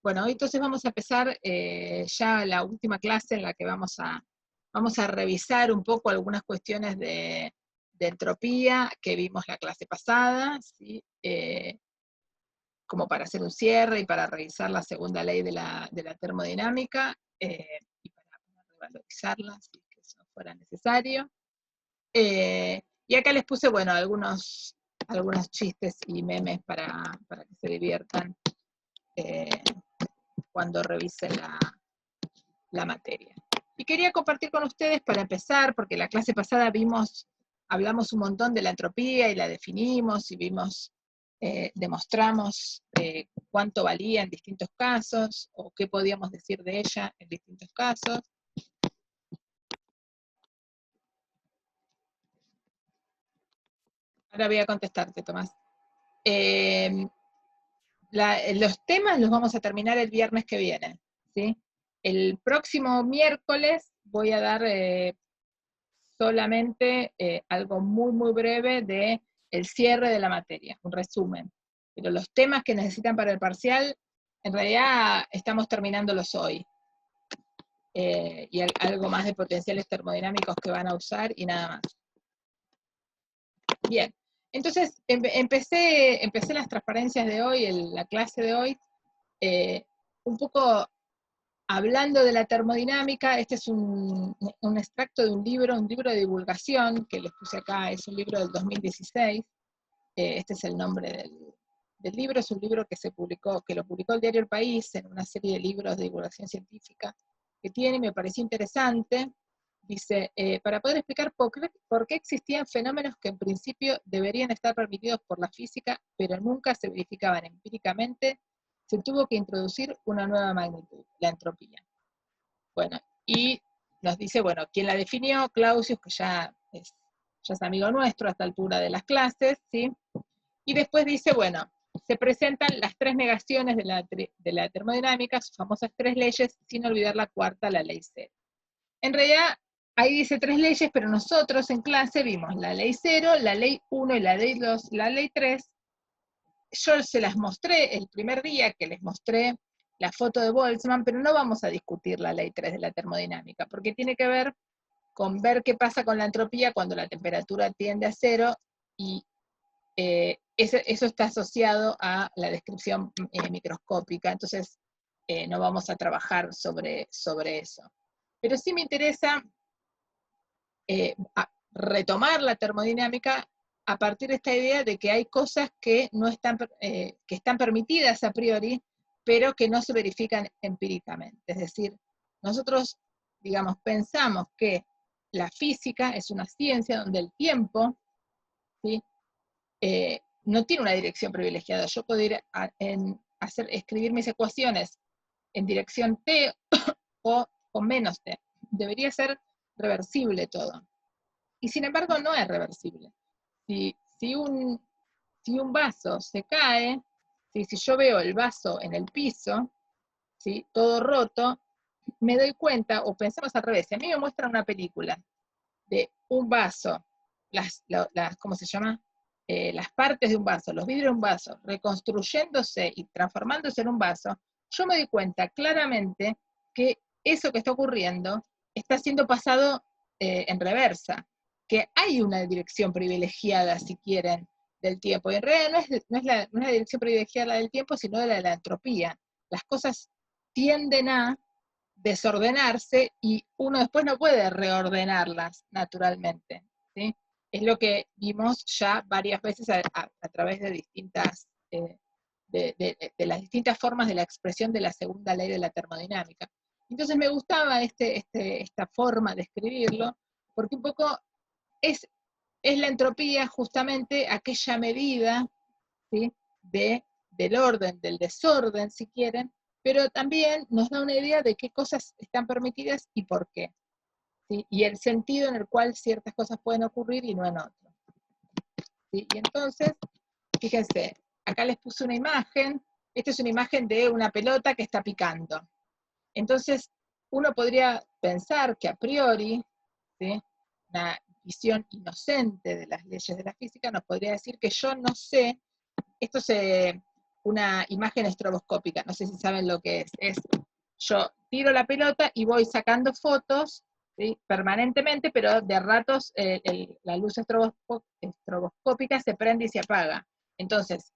Bueno, hoy entonces vamos a empezar ya la última clase en la que vamos a revisar un poco algunas cuestiones de entropía que vimos la clase pasada, ¿sí? Como para hacer un cierre y para revisar la segunda ley de la termodinámica, y para revalorizarla si que eso fuera necesario. Y acá les puse, bueno, algunos chistes y memes para que se diviertan cuando revisen la materia. Y quería compartir con ustedes para empezar, porque la clase pasada hablamos un montón de la entropía y la definimos y demostramos cuánto valía en distintos casos, o qué podíamos decir de ella en distintos casos. Ahora voy a contestarte, Tomás. Los temas los vamos a terminar el viernes que viene, ¿sí? El próximo miércoles voy a dar solamente algo muy, muy breve de el cierre de la materia, un resumen. Pero los temas que necesitan para el parcial, en realidad estamos terminándolos hoy. Y algo más de potenciales termodinámicos que van a usar y nada más. Bien, entonces empecé las transparencias de hoy, la clase de hoy, un poco hablando de la termodinámica. Este es un extracto de un libro de divulgación, que les puse acá, es un libro del 2016, este es el nombre del libro, es un libro que lo publicó el diario El País en una serie de libros de divulgación científica que tiene, y me pareció interesante. Dice, para poder explicar por qué existían fenómenos que en principio deberían estar permitidos por la física, pero nunca se verificaban empíricamente, se tuvo que introducir una nueva magnitud, la entropía. Bueno, y nos dice, bueno, ¿quién la definió? Clausius, que ya es amigo nuestro a esta altura de las clases, ¿sí? Y después dice, bueno, se presentan las tres negaciones de la termodinámica, sus famosas tres leyes, sin olvidar la cuarta, la ley cero. En realidad, ahí dice tres leyes, pero nosotros en clase vimos la ley 0, la ley 1 y la ley 2, la ley 3. Yo se las mostré el primer día que les mostré la foto de Boltzmann, pero no vamos a discutir la ley 3 de la termodinámica, porque tiene que ver con ver qué pasa con la entropía cuando la temperatura tiende a 0, y eso está asociado a la descripción microscópica, entonces no vamos a trabajar sobre eso. Pero sí me interesa retomar la termodinámica a partir de esta idea de que hay cosas que están permitidas a priori, pero que no se verifican empíricamente. Es decir, nosotros, digamos, pensamos que la física es una ciencia donde el tiempo, ¿sí? No tiene una dirección privilegiada. Yo puedo ir escribir mis ecuaciones en dirección t o con menos t. Debería ser reversible todo. Y sin embargo no es reversible. Si un vaso se cae, si yo veo el vaso en el piso, ¿sí? Todo roto, me doy cuenta, o pensamos al revés, si a mí me muestran una película de un vaso, ¿cómo se llama? Las partes de un vaso, los vidrios de un vaso, reconstruyéndose y transformándose en un vaso, yo me doy cuenta claramente que eso que está ocurriendo está siendo pasado en reversa, que hay una dirección privilegiada, si quieren, del tiempo. Y en realidad no es la dirección privilegiada del tiempo, sino de la entropía. Las cosas tienden a desordenarse y uno después no puede reordenarlas naturalmente, ¿sí? Es lo que vimos ya varias veces a través de distintas, de las distintas formas de la expresión de la segunda ley de la termodinámica. Entonces me gustaba esta forma de escribirlo, porque un poco es la entropía justamente aquella medida, ¿sí? Del orden, del desorden, si quieren, pero también nos da una idea de qué cosas están permitidas y por qué, ¿sí? Y el sentido en el cual ciertas cosas pueden ocurrir y no en otros, ¿sí? Y entonces, fíjense, acá les puse una imagen. Esta es una imagen de una pelota que está picando. Entonces, uno podría pensar que a priori, ¿sí? Una visión inocente de las leyes de la física nos podría decir que yo no sé, una imagen estroboscópica, no sé si saben lo que es. Yo tiro la pelota y voy sacando fotos, ¿sí?, permanentemente, pero de ratos la luz estroboscópica se prende y se apaga. Entonces,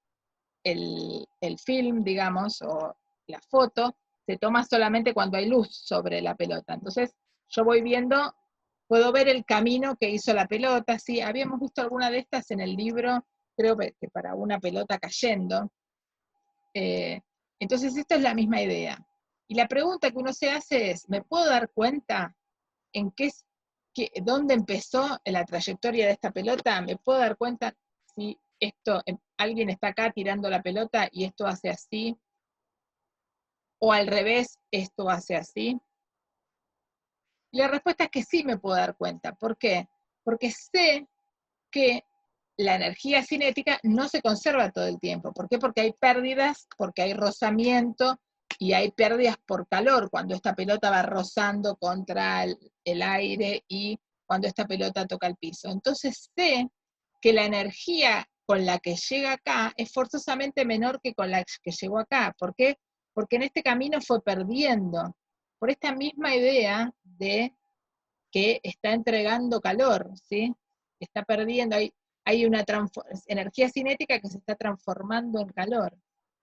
el film, digamos, o la foto, se toma solamente cuando hay luz sobre la pelota. Entonces, yo voy viendo, puedo ver el camino que hizo la pelota, ¿sí? Habíamos visto alguna de estas en el libro, creo que para una pelota cayendo. Entonces, esto es la misma idea. Y la pregunta que uno se hace es, ¿me puedo dar cuenta en dónde empezó la trayectoria de esta pelota? ¿Me puedo dar cuenta si alguien está acá tirando la pelota y esto hace así? ¿O al revés, esto hace así? Y la respuesta es que sí me puedo dar cuenta. ¿Por qué? Porque sé que la energía cinética no se conserva todo el tiempo. ¿Por qué? Porque hay pérdidas, porque hay rozamiento y hay pérdidas por calor, cuando esta pelota va rozando contra el aire y cuando esta pelota toca el piso. Entonces sé que la energía con la que llega acá es forzosamente menor que con la que llegó acá. ¿Por qué? Porque en este camino fue perdiendo, por esta misma idea de que está entregando calor, ¿sí? Está perdiendo, hay una energía cinética que se está transformando en calor,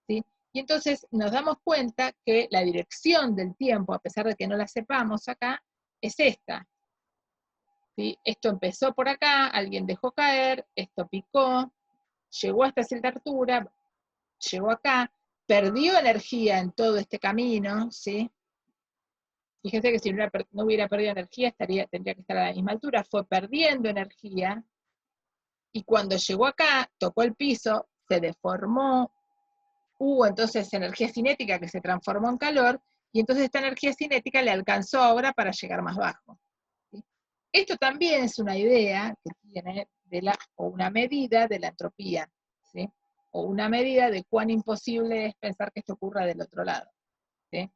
¿sí? Y entonces nos damos cuenta que la dirección del tiempo, a pesar de que no la sepamos acá, es esta, ¿sí? Esto empezó por acá, alguien dejó caer, esto picó, llegó hasta cierta altura, llegó acá, perdió energía en todo este camino, ¿sí? Fíjense que si no hubiera perdido energía, tendría que estar a la misma altura, fue perdiendo energía, y cuando llegó acá, tocó el piso, se deformó, hubo entonces energía cinética que se transformó en calor, y entonces esta energía cinética le alcanzó ahora para llegar más bajo, ¿sí? Esto también es una idea que tiene o una medida de la entropía, ¿sí? O una medida de cuán imposible es pensar que esto ocurra del otro lado, ¿sí?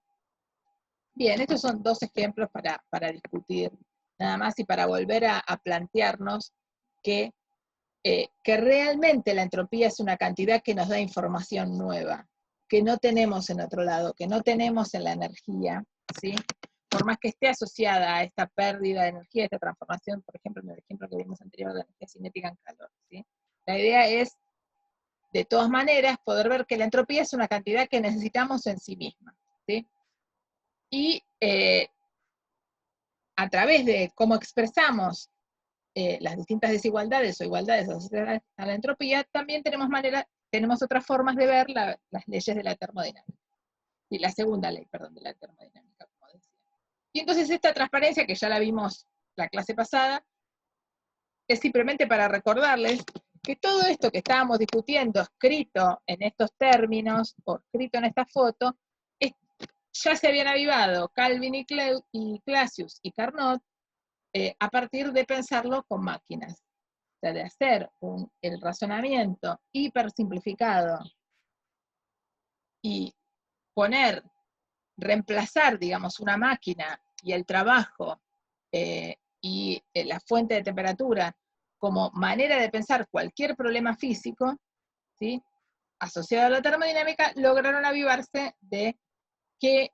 Bien, estos son dos ejemplos para discutir nada más y para volver a plantearnos que realmente la entropía es una cantidad que nos da información nueva, que no tenemos en otro lado, que no tenemos en la energía, ¿sí? Por más que esté asociada a esta pérdida de energía, esta transformación, por ejemplo, en el ejemplo que vimos anterior de la energía cinética en calor, ¿sí? La idea es, de todas maneras, poder ver que la entropía es una cantidad que necesitamos en sí misma, ¿sí? Y a través de cómo expresamos las distintas desigualdades o igualdades asociadas a la entropía, también tenemos otras formas de ver las leyes de la termodinámica. Y la segunda ley, perdón, de la termodinámica, como decía. Y entonces esta transparencia, que ya la vimos la clase pasada, es simplemente para recordarles que todo esto que estábamos discutiendo, escrito en estos términos, o escrito en esta foto, ya se habían avivado Calvin y Clausius y Carnot a partir de pensarlo con máquinas. O sea, de hacer el razonamiento hiper simplificado y reemplazar, digamos, una máquina y el trabajo y la fuente de temperatura como manera de pensar cualquier problema físico, ¿sí?, asociado a la termodinámica, lograron avivarse de qué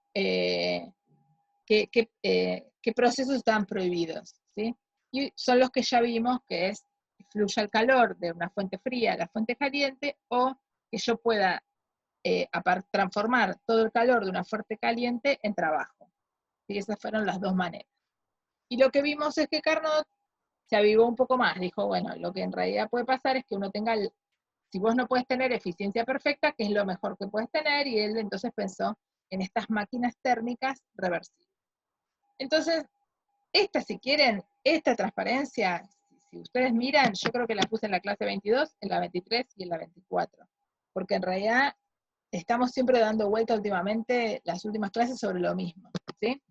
procesos estaban prohibidos, ¿sí? Y son los que ya vimos, que es que fluya el calor de una fuente fría a la fuente caliente, o que yo pueda transformar todo el calor de una fuente caliente en trabajo. Y esas fueron las dos maneras. Y lo que vimos es que Carnot se avivó un poco más, dijo, bueno, lo que en realidad puede pasar es que uno tenga, si vos no puedes tener eficiencia perfecta, que es lo mejor que puedes tener, y él entonces pensó en estas máquinas térmicas reversibles. Entonces, si quieren, esta transparencia, si ustedes miran, yo creo que la puse en la clase 22, en la 23 y en la 24, porque en realidad estamos siempre dando vuelta últimamente las últimas clases sobre lo mismo, ¿sí?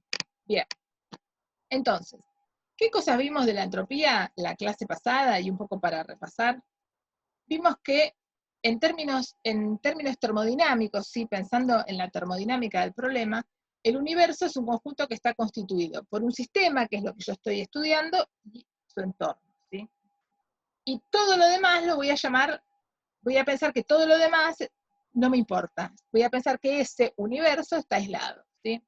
Bien, entonces, ¿qué cosas vimos de la entropía la clase pasada y un poco para repasar? Vimos que en términos termodinámicos, ¿sí?, pensando en la termodinámica del problema, el universo es un conjunto que está constituido por un sistema, que es lo que yo estoy estudiando, y su entorno, ¿sí? Y todo lo demás lo voy a pensar que todo lo demás no me importa. Voy a pensar que ese universo está aislado, ¿sí?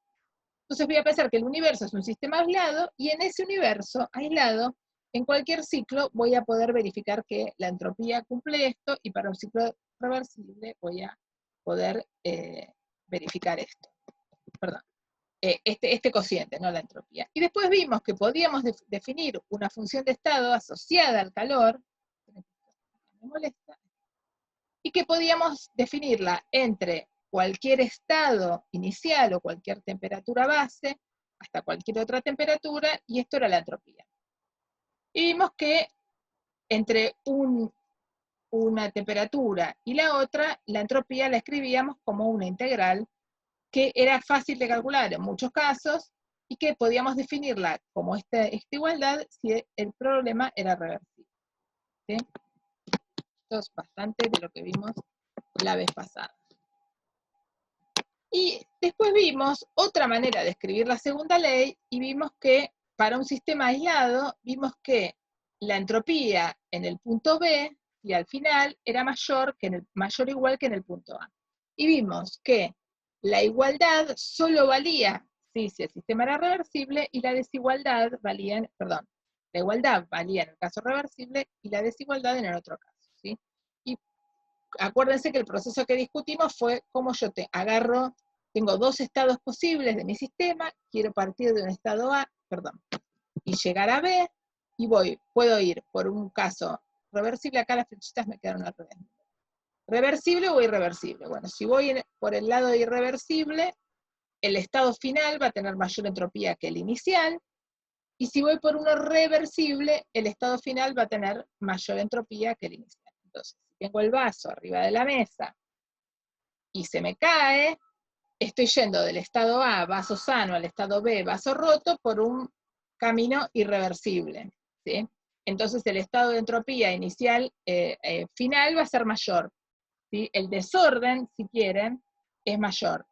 Entonces voy a pensar que el universo es un sistema aislado, y en ese universo aislado, en cualquier ciclo, voy a poder verificar que la entropía cumple esto, y para un ciclo reversible voy a poder verificar esto. Perdón. Este cociente, no la entropía. Y después vimos que podíamos definir una función de estado asociada al calor, me molesta, y que podíamos definirla entre cualquier estado inicial o cualquier temperatura base, hasta cualquier otra temperatura, y esto era la entropía. Y vimos que entre una temperatura y la otra, la entropía la escribíamos como una integral que era fácil de calcular en muchos casos, y que podíamos definirla como esta igualdad si el problema era reversible. ¿Sí? Esto es bastante de lo que vimos la vez pasada. Y después vimos otra manera de escribir la segunda ley, y vimos que para un sistema aislado, vimos que la entropía en el punto B, y al final, era mayor o igual que en el punto A. Y vimos que la igualdad solo valía si el sistema era reversible, y la desigualdad valía, la igualdad valía en el caso reversible y la desigualdad en el otro caso, ¿sí? Y acuérdense que el proceso que discutimos fue cómo yo tengo dos estados posibles de mi sistema, quiero partir de un estado A, y llegar a B, y puedo ir por un caso reversible, acá las flechitas me quedaron al revés. ¿Reversible o irreversible? Bueno, si voy por el lado irreversible, el estado final va a tener mayor entropía que el inicial, y si voy por uno reversible, el estado final va a tener mayor entropía que el inicial. Entonces, si tengo el vaso arriba de la mesa y se me cae, estoy yendo del estado A, vaso sano, al estado B, vaso roto, por un camino irreversible, ¿sí? Entonces el estado de entropía inicial final va a ser mayor, ¿sí? El desorden, si quieren, es mayor.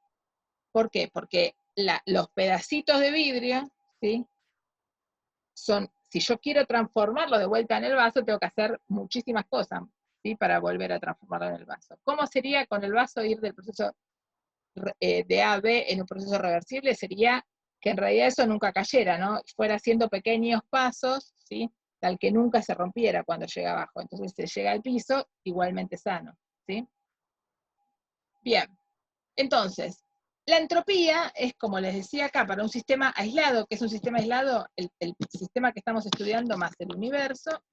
¿Por qué? Porque los pedacitos de vidrio, ¿sí? Si yo quiero transformarlo de vuelta en el vaso, tengo que hacer muchísimas cosas, ¿sí? Para volver a transformarlo en el vaso. ¿Cómo sería con el vaso ir del proceso de A a B en un proceso reversible? Sería que en realidad eso nunca cayera, ¿no? Fuera haciendo pequeños pasos, ¿sí? Tal que nunca se rompiera cuando llega abajo. Entonces se llega al piso igualmente sano, ¿sí? Bien, entonces, la entropía es, como les decía acá, para un sistema aislado. ¿Qué es un sistema aislado? El sistema que estamos estudiando más el universo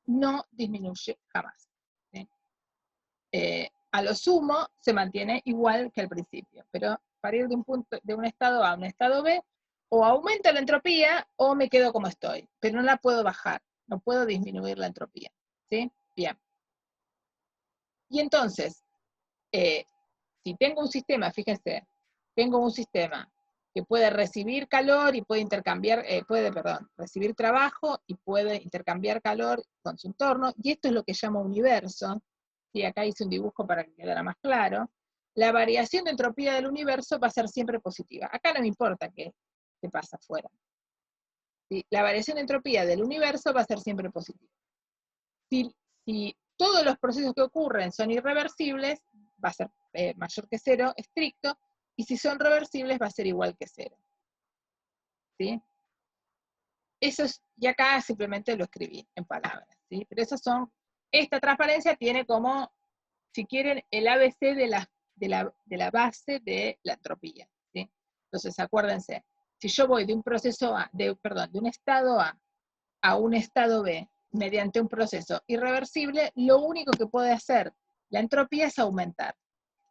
no disminuye jamás, ¿sí? A lo sumo se mantiene igual que al principio, pero para ir de un estado A a un estado B, o aumenta la entropía o me quedo como estoy, pero no la puedo bajar, no puedo disminuir la entropía, ¿sí? Bien. Y entonces, si tengo un sistema, fíjense, tengo un sistema que puede recibir calor y puede recibir trabajo y puede intercambiar calor con su entorno, y esto es lo que llamo universo. Sí, acá hice un dibujo para que quedara más claro. La variación de entropía del universo va a ser siempre positiva. Acá no me importa qué pasa afuera. ¿Sí? La variación de entropía del universo va a ser siempre positiva. Si todos los procesos que ocurren son irreversibles, va a ser mayor que cero, estricto, y si son reversibles va a ser igual que cero. ¿Sí? Eso es, y acá simplemente lo escribí en palabras, ¿sí? Pero esta transparencia tiene como, si quieren, el ABC de la base de la entropía, ¿sí? Entonces, acuérdense, si yo voy de un proceso de un estado a un estado B, mediante un proceso irreversible, lo único que puede hacer la entropía es aumentar.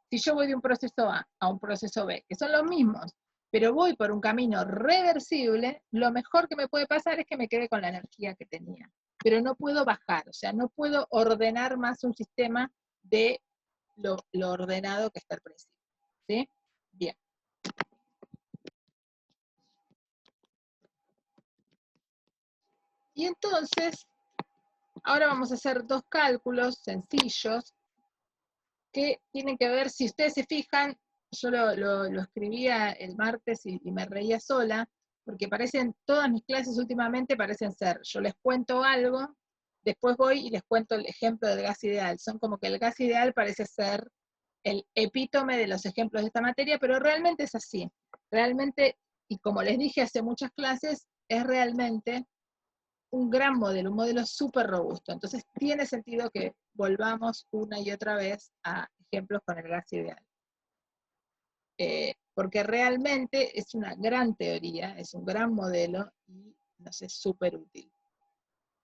Si yo voy de un proceso a un proceso B, que son los mismos, pero voy por un camino reversible, lo mejor que me puede pasar es que me quede con la energía que tenía. Pero no puedo bajar, o sea, no puedo ordenar más un sistema de lo ordenado que está al principio. ¿Sí? Bien. Y entonces, ahora vamos a hacer dos cálculos sencillos que tienen que ver, si ustedes se fijan, yo lo escribía el martes y me reía sola, porque todas mis clases últimamente parecen ser, yo les cuento algo, después voy y les cuento el ejemplo del gas ideal. Son como que el gas ideal parece ser el epítome de los ejemplos de esta materia, pero realmente es así. Realmente, y como les dije hace muchas clases, es realmente un gran modelo, un modelo súper robusto. Entonces tiene sentido que volvamos una y otra vez a ejemplos con el gas ideal. Porque realmente es una gran teoría, es un gran modelo y nos es súper útil.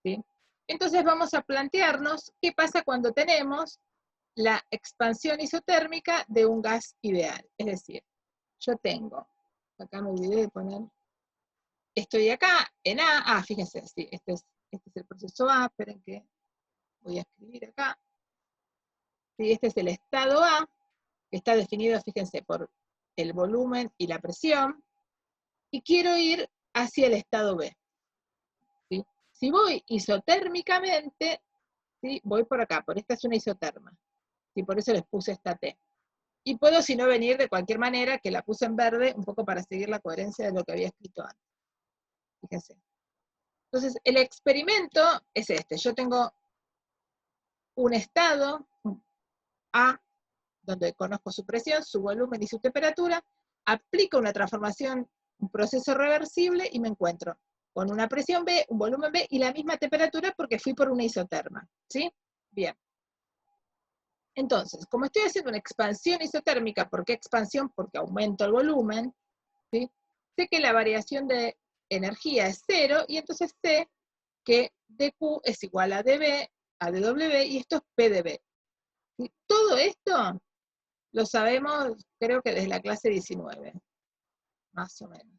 ¿Sí? Entonces vamos a plantearnos qué pasa cuando tenemos la expansión isotérmica de un gas ideal. Es decir, yo tengo, acá me olvidé de poner, estoy acá en A, fíjense, sí, este es el proceso A, esperen que voy a escribir acá. Sí, este es el estado A, que está definido, fíjense, por el volumen y la presión, y quiero ir hacia el estado B. ¿Sí? Si voy isotérmicamente, ¿sí? Voy por acá, por esta es una isoterma, ¿sí? Por eso les puse esta T. Y puedo, si no, venir de cualquier manera, que la puse en verde, un poco para seguir la coherencia de lo que había escrito antes. Fíjense. Entonces, el experimento es este. Yo tengo un estado A, donde conozco su presión, su volumen y su temperatura, aplico una transformación, un proceso reversible y me encuentro con una presión B, un volumen B y la misma temperatura porque fui por una isoterma. ¿Sí? Bien. Entonces, como estoy haciendo una expansión isotérmica, ¿por qué expansión? Porque aumento el volumen, ¿sí? Sé que la variación de energía es 0 y entonces sé que dQ es igual a dB, a dW y esto es P dB. ¿Sí? Todo esto lo sabemos, creo que desde la clase 19, más o menos.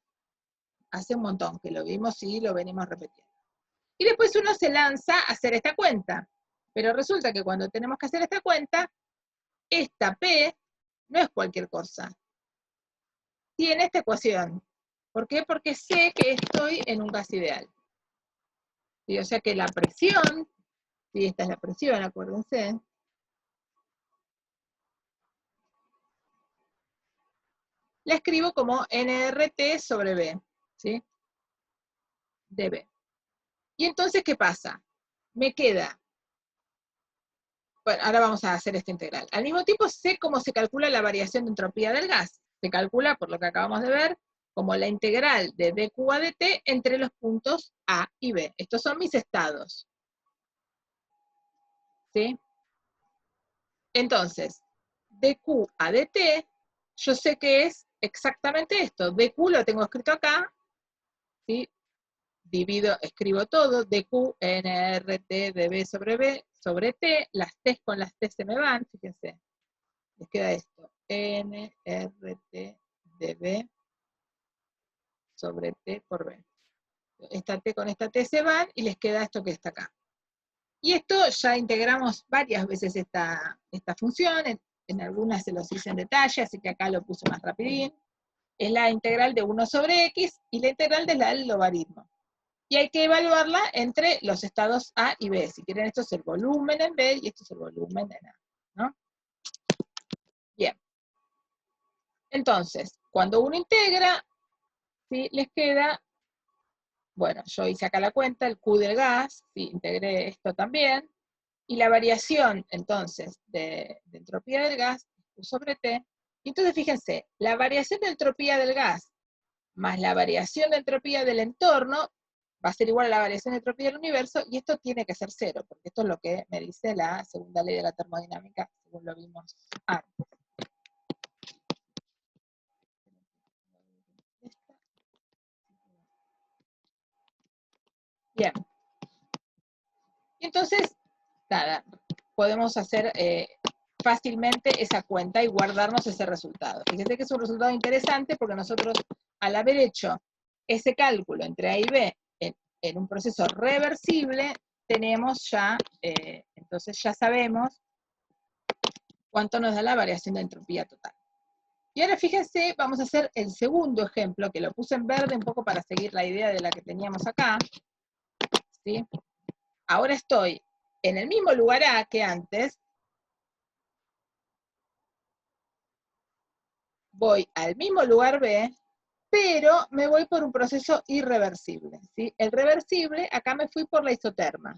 Hace un montón que lo vimos y lo venimos repitiendo. Y después uno se lanza a hacer esta cuenta. Pero resulta que cuando tenemos que hacer esta cuenta, esta P no es cualquier cosa. Tiene esta ecuación. ¿Por qué? Porque sé que estoy en un gas ideal. ¿Sí? O sea que la presión, ¿sí? Esta es la presión, acuérdense, la escribo como nRT sobre B, ¿sí? dB. Y entonces, ¿qué pasa? Me queda, bueno, ahora vamos a hacer esta integral. Al mismo tiempo sé cómo se calcula la variación de entropía del gas. Se calcula, por lo que acabamos de ver, como la integral de dQ a dt entre los puntos A y B. Estos son mis estados. ¿Sí? Entonces, dQ a dt, yo sé que es exactamente esto. dQ lo tengo escrito acá, ¿sí? Divido, escribo todo, dQ, nRT, dB sobre B, sobre T, las T con las T se me van, fíjense, les queda esto, nRT, dB sobre T por B. Esta T con esta T se van y les queda esto que está acá. Y esto ya integramos varias veces esta función, en algunas se los hice en detalle, así que acá lo puse más rapidín. Es la integral de 1 sobre X y la integral del logaritmo. Y hay que evaluarla entre los estados A y B. Si quieren, esto es el volumen en B y esto es el volumen en A, ¿no? Bien. Entonces, cuando uno integra, ¿sí? Les queda, bueno, yo hice acá la cuenta, el Q del gas, ¿sí? Integré esto también, y la variación, entonces, de entropía del gas, Q sobre T. Y entonces, fíjense, la variación de entropía del gas más la variación de entropía del entorno va a ser igual a la variación de entropía del universo, y esto tiene que ser 0, porque esto es lo que me dice la segunda ley de la termodinámica, según lo vimos antes. Bien. Entonces, nada, podemos hacer fácilmente esa cuenta y guardarnos ese resultado. Fíjense que es un resultado interesante porque nosotros, al haber hecho ese cálculo entre A y B en un proceso reversible, tenemos ya, entonces ya sabemos cuánto nos da la variación de entropía total. Y ahora fíjense, vamos a hacer el segundo ejemplo, que lo puse en verde un poco para seguir la idea de la que teníamos acá. ¿Sí? Ahora estoy en el mismo lugar A que antes, voy al mismo lugar B, pero me voy por un proceso irreversible. ¿Sí? El reversible, acá me fui por la isoterma.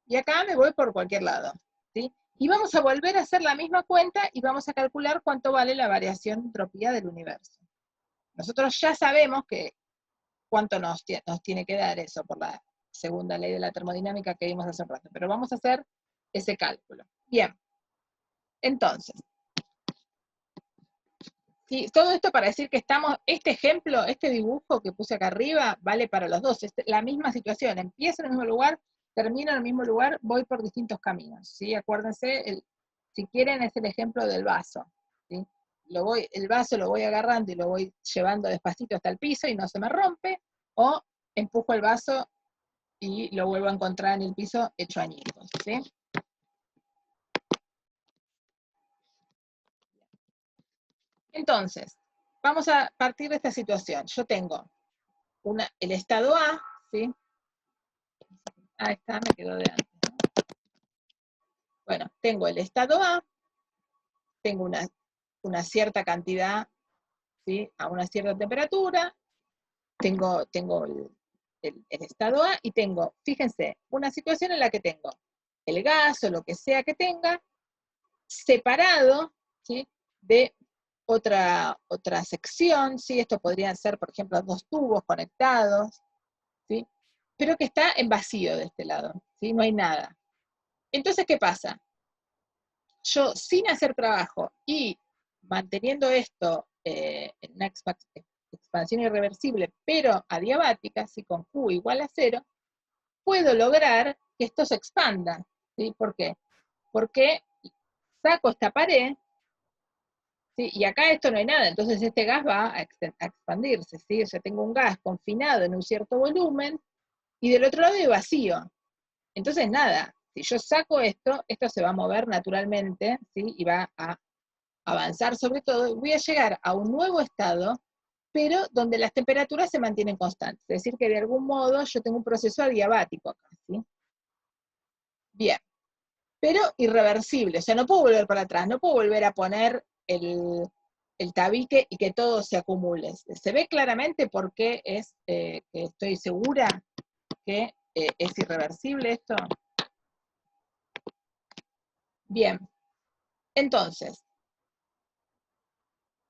Y acá me voy por cualquier lado. ¿Sí? Y vamos a volver a hacer la misma cuenta y vamos a calcular cuánto vale la variación de entropía del universo. Nosotros ya sabemos que cuánto nos tiene que dar eso por la segunda ley de la termodinámica que vimos hace un rato, pero vamos a hacer ese cálculo. Bien, entonces, sí, todo esto para decir que estamos, este ejemplo, este dibujo que puse acá arriba, vale para los dos, es la misma situación, empiezo en el mismo lugar, termino en el mismo lugar, voy por distintos caminos, ¿sí? Acuérdense, si quieren es el ejemplo del vaso, ¿sí? El vaso lo voy agarrando y lo voy llevando despacito hasta el piso y no se me rompe, o empujo el vaso y lo vuelvo a encontrar en el piso hecho añicos, ¿sí? Entonces, vamos a partir de esta situación. Yo tengo el estado A, ¿sí? Ahí está, me quedó de antes, ¿no? Bueno, tengo el estado A, tengo una cierta cantidad, ¿sí? A una cierta temperatura, tengo el estado A y tengo, fíjense, una situación en la que tengo el gas o lo que sea que tenga, separado, ¿sí? De otra sección, ¿sí? Esto podrían ser, por ejemplo, dos tubos conectados, ¿sí? Pero que está en vacío de este lado, ¿sí? No hay nada. Entonces, ¿qué pasa? Yo, sin hacer trabajo y manteniendo esto en una expansión irreversible, pero adiabática, ¿sí? Con Q igual a 0, puedo lograr que esto se expanda, ¿sí? ¿Por qué? Porque saco esta pared, ¿sí? Y acá esto no hay nada, entonces este gas va a expandirse, ¿sí? O sea, tengo un gas confinado en un cierto volumen, y del otro lado hay vacío. Entonces, nada, si yo saco esto se va a mover naturalmente, ¿sí? Y va a avanzar sobre todo, y voy a llegar a un nuevo estado, pero donde las temperaturas se mantienen constantes. Es decir, que de algún modo yo tengo un proceso adiabático acá, ¿sí? Bien, pero irreversible, o sea, no puedo volver para atrás, no puedo volver a poner el tabique y que todo se acumule. Se ve claramente por qué que estoy segura que es irreversible esto. Bien, entonces,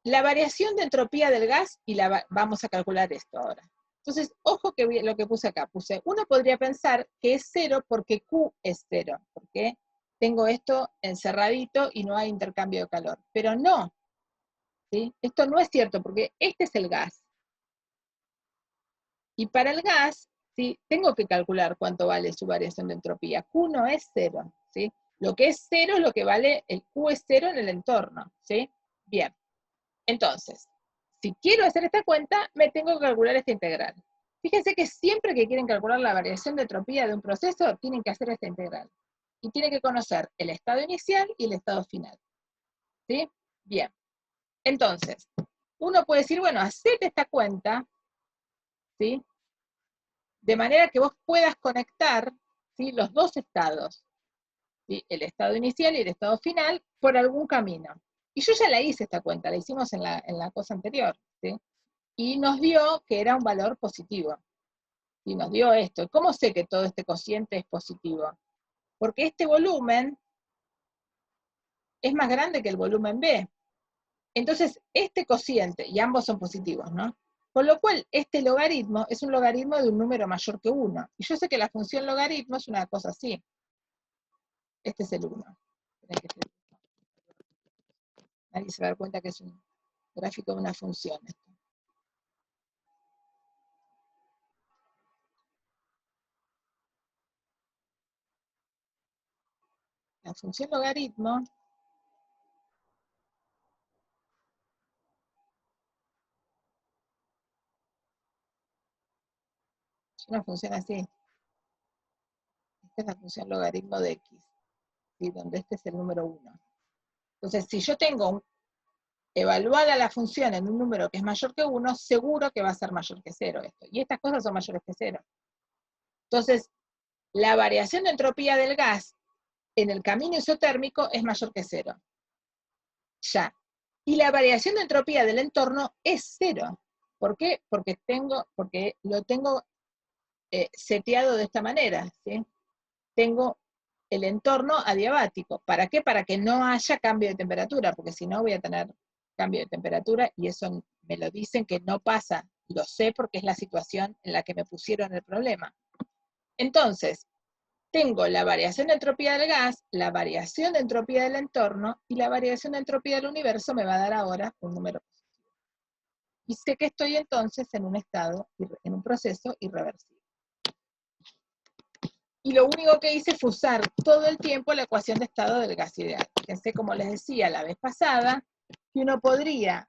la variación de entropía del gas, y vamos a calcular esto ahora. Entonces, ojo que lo que puse acá, uno podría pensar que es 0 porque Q es 0, porque tengo esto encerradito y no hay intercambio de calor, pero no, ¿sí? Esto no es cierto, porque este es el gas. Y para el gas, ¿sí? Tengo que calcular cuánto vale su variación de entropía. Q no es 0, ¿sí? Lo que es 0 es lo que vale, el Q es 0 en el entorno, ¿sí? Bien, entonces, si quiero hacer esta cuenta, me tengo que calcular esta integral. Fíjense que siempre que quieren calcular la variación de entropía de un proceso, tienen que hacer esta integral. Y tienen que conocer el estado inicial y el estado final, ¿sí? Bien, entonces, uno puede decir, bueno, hacete esta cuenta, ¿sí? De manera que vos puedas conectar, ¿sí? Los dos estados, ¿sí? El estado inicial y el estado final, por algún camino. Y yo ya la hice esta cuenta, la hicimos en la cosa anterior, ¿sí? Y nos dio que era un valor positivo. Y nos dio esto. ¿Cómo sé que todo este cociente es positivo? Porque este volumen es más grande que el volumen B. Entonces, este cociente, y ambos son positivos, ¿no? Con lo cual, este logaritmo es un logaritmo de un número mayor que 1. Y yo sé que la función logaritmo es una cosa así. Este es el 1. Nadie se va a dar cuenta que es un gráfico de una función. La función logaritmo es una función así. Esta es la función logaritmo de x, ¿sí? Donde este es el número 1. Entonces, si yo tengo evaluada la función en un número que es mayor que 1, seguro que va a ser mayor que 0 esto. Y estas cosas son mayores que 0. Entonces, la variación de entropía del gas en el camino isotérmico es mayor que 0. Ya. Y la variación de entropía del entorno es 0. ¿Por qué? Porque lo tengo seteado de esta manera, ¿sí? Tengo el entorno adiabático. ¿Para qué? Para que no haya cambio de temperatura, porque si no voy a tener cambio de temperatura, y eso me lo dicen que no pasa. Lo sé porque es la situación en la que me pusieron el problema. Entonces, tengo la variación de entropía del gas, la variación de entropía del entorno, y la variación de entropía del universo me va a dar ahora un número positivo. Y sé que estoy entonces en un estado, en un proceso irreversible. Y lo único que hice fue usar todo el tiempo la ecuación de estado del gas ideal. Fíjense, como les decía la vez pasada, que uno podría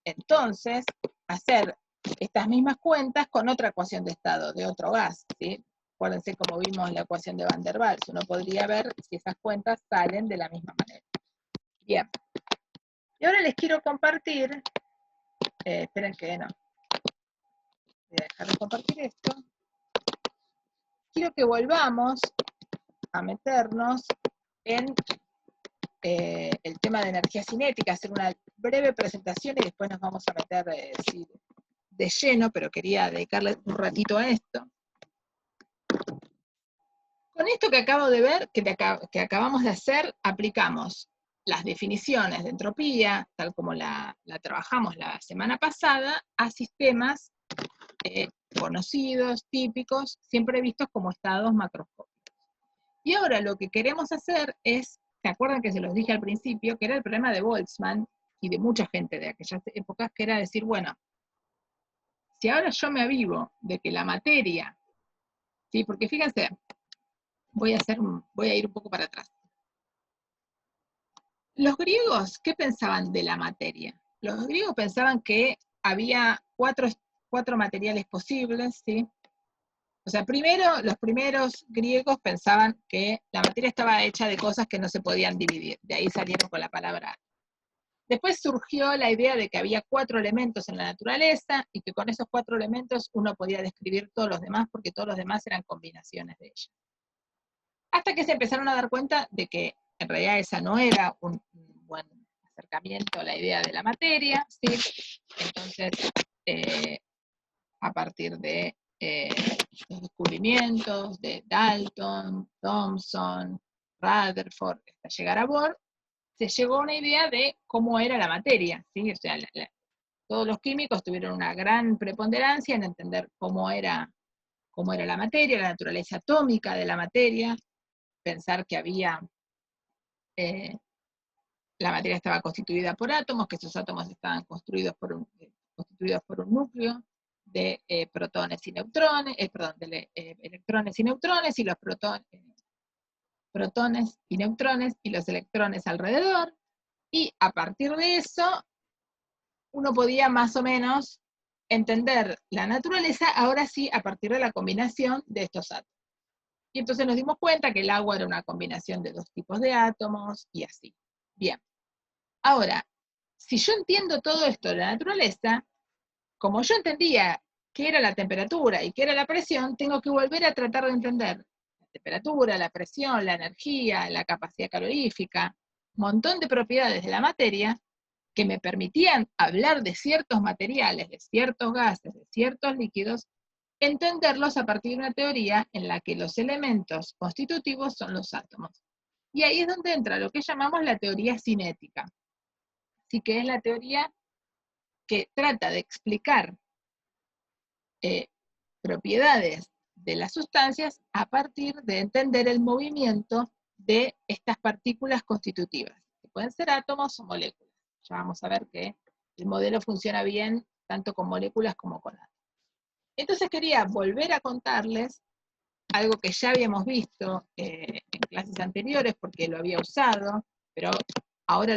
entonces hacer estas mismas cuentas con otra ecuación de estado, de otro gas, ¿sí? Acuérdense como vimos la ecuación de Van der Waals, uno podría ver si esas cuentas salen de la misma manera. Bien. Y ahora les quiero compartir, esperen que no, voy a dejar de compartir esto. Quiero que volvamos a meternos en el tema de energía cinética, hacer una breve presentación y después nos vamos a meter sí, de lleno, pero quería dedicarle un ratito a esto. Con esto que acabo de ver, que acabamos de hacer, aplicamos las definiciones de entropía, tal como la trabajamos la semana pasada, a sistemas conocidos, típicos, siempre vistos como estados macroscópicos. Y ahora lo que queremos hacer es, ¿se acuerdan que se los dije al principio? Que era el problema de Boltzmann y de mucha gente de aquellas épocas, que era decir, bueno, si ahora yo me avivo de que la materia, ¿sí? Porque fíjense, voy a ir un poco para atrás. Los griegos, ¿qué pensaban de la materia? Los griegos pensaban que había cuatro materiales posibles, ¿sí? O sea, primero, los primeros griegos pensaban que la materia estaba hecha de cosas que no se podían dividir. De ahí salieron con la palabra. Después surgió la idea de que había 4 elementos en la naturaleza y que con esos 4 elementos uno podía describir todos los demás porque todos los demás eran combinaciones de ellos. Hasta que se empezaron a dar cuenta de que en realidad esa no era un buen acercamiento a la idea de la materia, ¿sí? Entonces, a partir de los descubrimientos de Dalton, Thomson, Rutherford, hasta llegar a Bohr, se llegó a una idea de cómo era la materia, ¿sí? O sea, todos los químicos tuvieron una gran preponderancia en entender cómo era la materia, la naturaleza atómica de la materia, pensar que la materia estaba constituida por átomos, que esos átomos estaban constituidos por un núcleo de protones y neutrones, de electrones y neutrones, y los protones y neutrones, y los electrones alrededor, y a partir de eso, uno podía más o menos entender la naturaleza, ahora sí, a partir de la combinación de estos átomos. Y entonces nos dimos cuenta que el agua era una combinación de 2 tipos de átomos, y así. Bien. Ahora, si yo entiendo todo esto de la naturaleza, como yo entendía qué era la temperatura y qué era la presión, tengo que volver a tratar de entender la temperatura, la presión, la energía, la capacidad calorífica, un montón de propiedades de la materia que me permitían hablar de ciertos materiales, de ciertos gases, de ciertos líquidos, entenderlos a partir de una teoría en la que los elementos constitutivos son los átomos. Y ahí es donde entra lo que llamamos la teoría cinética. Así que es la teoría que trata de explicar propiedades de las sustancias a partir de entender el movimiento de estas partículas constitutivas, que pueden ser átomos o moléculas. Ya vamos a ver que el modelo funciona bien tanto con moléculas como con átomos. Entonces quería volver a contarles algo que ya habíamos visto en clases anteriores porque lo había usado, pero ahora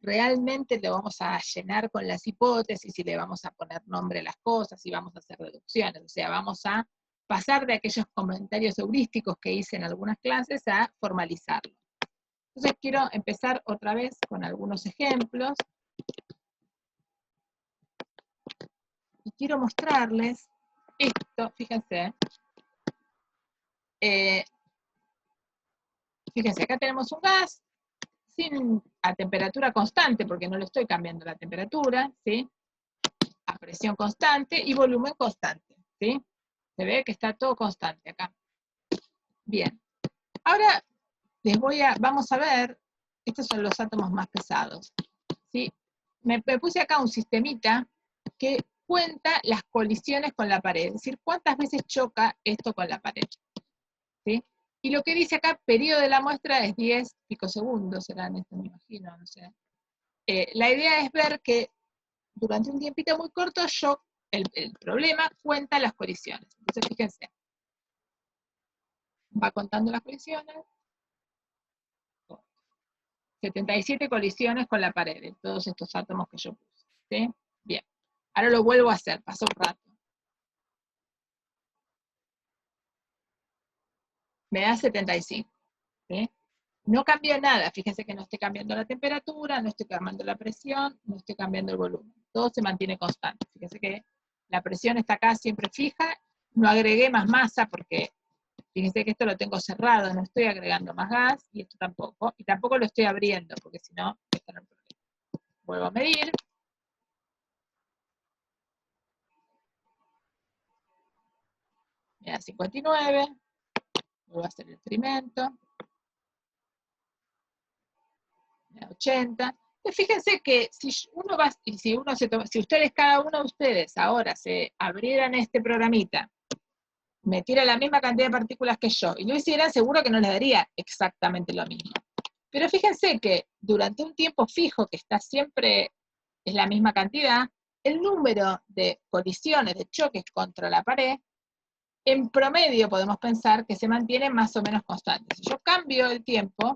realmente lo vamos a llenar con las hipótesis y le vamos a poner nombre a las cosas y vamos a hacer deducciones. O sea, vamos a pasar de aquellos comentarios heurísticos que hice en algunas clases a formalizarlo. Entonces quiero empezar otra vez con algunos ejemplos. Y quiero mostrarles esto, fíjense. Fíjense, acá tenemos un gas a temperatura constante, porque no le estoy cambiando la temperatura, ¿sí? A presión constante y volumen constante, ¿sí? Se ve que está todo constante acá. Bien. Ahora vamos a ver, estos son los átomos más pesados. ¿Sí? Me puse acá un sistemita que cuenta las colisiones con la pared, es decir, cuántas veces choca esto con la pared. ¿Sí? Y lo que dice acá, periodo de la muestra es 10 picosegundos, serán esto, me imagino, no sé. La idea es ver que durante un tiempito muy corto, el problema cuenta las colisiones. Entonces, fíjense, va contando las colisiones. 77 colisiones con la pared, de todos estos átomos que yo puse. ¿Sí? Bien. Ahora lo vuelvo a hacer, pasó un rato. Me da 75. ¿Sí? No cambió nada, fíjense que no estoy cambiando la temperatura, no estoy cambiando la presión, no estoy cambiando el volumen. Todo se mantiene constante. Fíjense que la presión está acá siempre fija, no agregué más masa porque fíjense que esto lo tengo cerrado, no estoy agregando más gas, y esto tampoco, y tampoco lo estoy abriendo, porque si no, esto no es problema. Vuelvo a medir. Me da 59. Vuelvo a hacer el experimento. Me da 80. Entonces, fíjense que si ustedes, cada uno de ustedes, ahora se abrieran este programita, metiera la misma cantidad de partículas que yo, y lo hicieran, seguro que no les daría exactamente lo mismo. Pero fíjense que durante un tiempo fijo, que está siempre, es la misma cantidad, el número de colisiones, de choques contra la pared, en promedio podemos pensar que se mantiene más o menos constante. Si yo cambio el tiempo,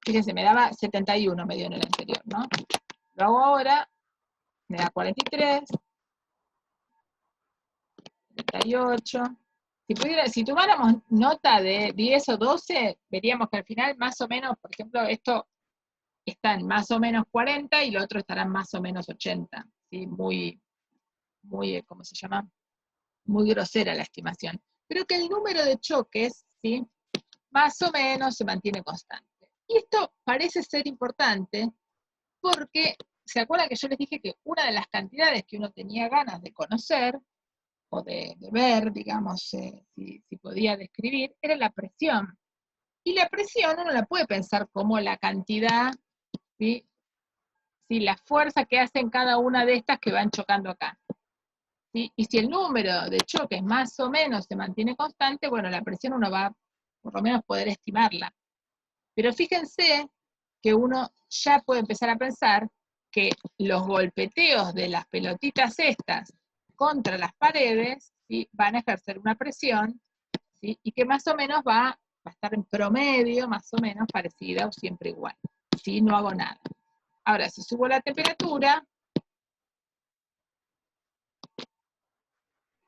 fíjense, me daba 71, me dio en el anterior, ¿no? Lo hago ahora, me da 43, 38. Si tomáramos nota de 10 o 12, veríamos que al final más o menos, por ejemplo, esto está en más o menos 40 y lo otro estará en más o menos 80. ¿Sí? Muy, ¿cómo se llama? Muy grosera la estimación. Pero que el número de choques, ¿sí? Más o menos se mantiene constante. Y esto parece ser importante porque, ¿se acuerdan que yo les dije que una de las cantidades que uno tenía ganas de conocer, o de ver, digamos, si podía describir, era la presión? Y la presión uno la puede pensar como la cantidad, ¿sí? ¿Sí? La fuerza que hacen cada una de estas que van chocando acá. ¿Sí? Y si el número de choques más o menos se mantiene constante, bueno, la presión uno va por lo menos poder estimarla. Pero fíjense que uno ya puede empezar a pensar que los golpeteos de las pelotitas estas contra las paredes, ¿sí? Van a ejercer una presión, ¿sí? Y que más o menos va a estar en promedio, más o menos parecida o siempre igual, si no hago nada. Ahora, si subo la temperatura,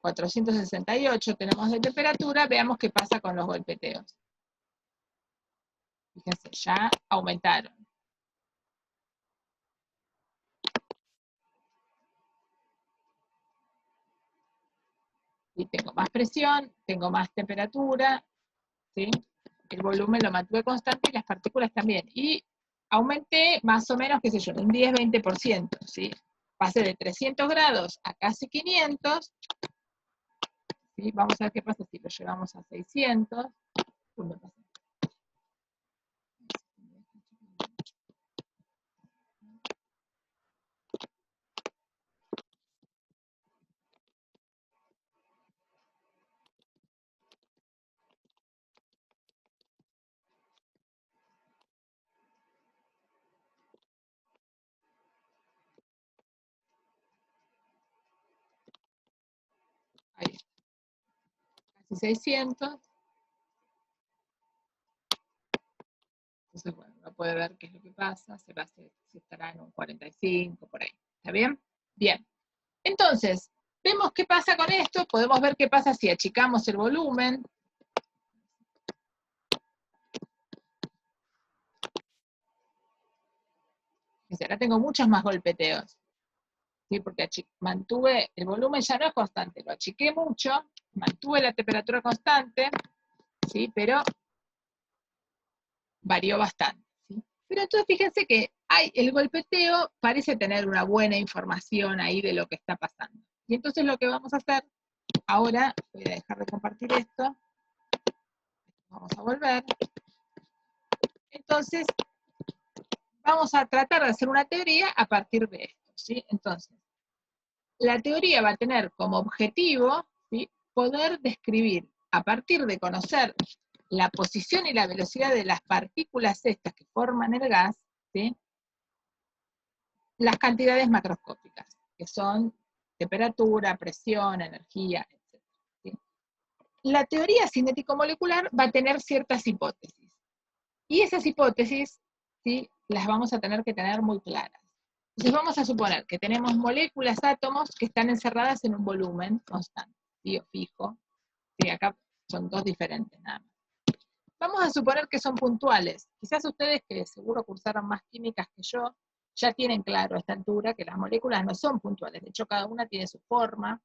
468 tenemos de temperatura, veamos qué pasa con los golpeteos. Fíjense, ya aumentaron. Y tengo más presión, tengo más temperatura, ¿sí? El volumen lo mantuve constante y las partículas también. Y aumenté más o menos, qué sé yo, un 10-20%, ¿sí? Pasé de 300 grados a casi 500, ¿sí? Vamos a ver qué pasa si lo llevamos a 600. Ahí está. Casi 600. Entonces, bueno, uno puede ver qué es lo que pasa, si estará en un 45, por ahí. ¿Está bien? Bien. Entonces, vemos qué pasa con esto, podemos ver qué pasa si achicamos el volumen. Ahora tengo muchos más golpeteos, ¿sí? Porque mantuve, el volumen ya no es constante, lo achiqué mucho, mantuve la temperatura constante, ¿sí? Pero varió bastante, ¿sí? Pero entonces fíjense que el golpeteo parece tener una buena información ahí de lo que está pasando. Y entonces lo que vamos a hacer, ahora voy a dejar de compartir esto, Vamos a volver. Entonces, vamos a tratar de hacer una teoría a partir de esto, ¿sí? Entonces, la teoría va a tener como objetivo, ¿sí?, poder describir, a partir de conocer la posición y la velocidad de las partículas estas que forman el gas, ¿sí?, las cantidades macroscópicas, que son temperatura, presión, energía, etc. ¿Sí? La teoría cinético-molecular va a tener ciertas hipótesis, y esas hipótesis, ¿sí?, las vamos a tener que tener muy claras. Entonces vamos a suponer que tenemos moléculas, átomos, que están encerradas en un volumen constante, ¿sí?, o fijo. Sí, acá son dos diferentes nada más. Vamos a suponer que son puntuales. Quizás ustedes, que seguro cursaron más químicas que yo, ya tienen claro a esta altura que las moléculas no son puntuales. De hecho, cada una tiene su forma,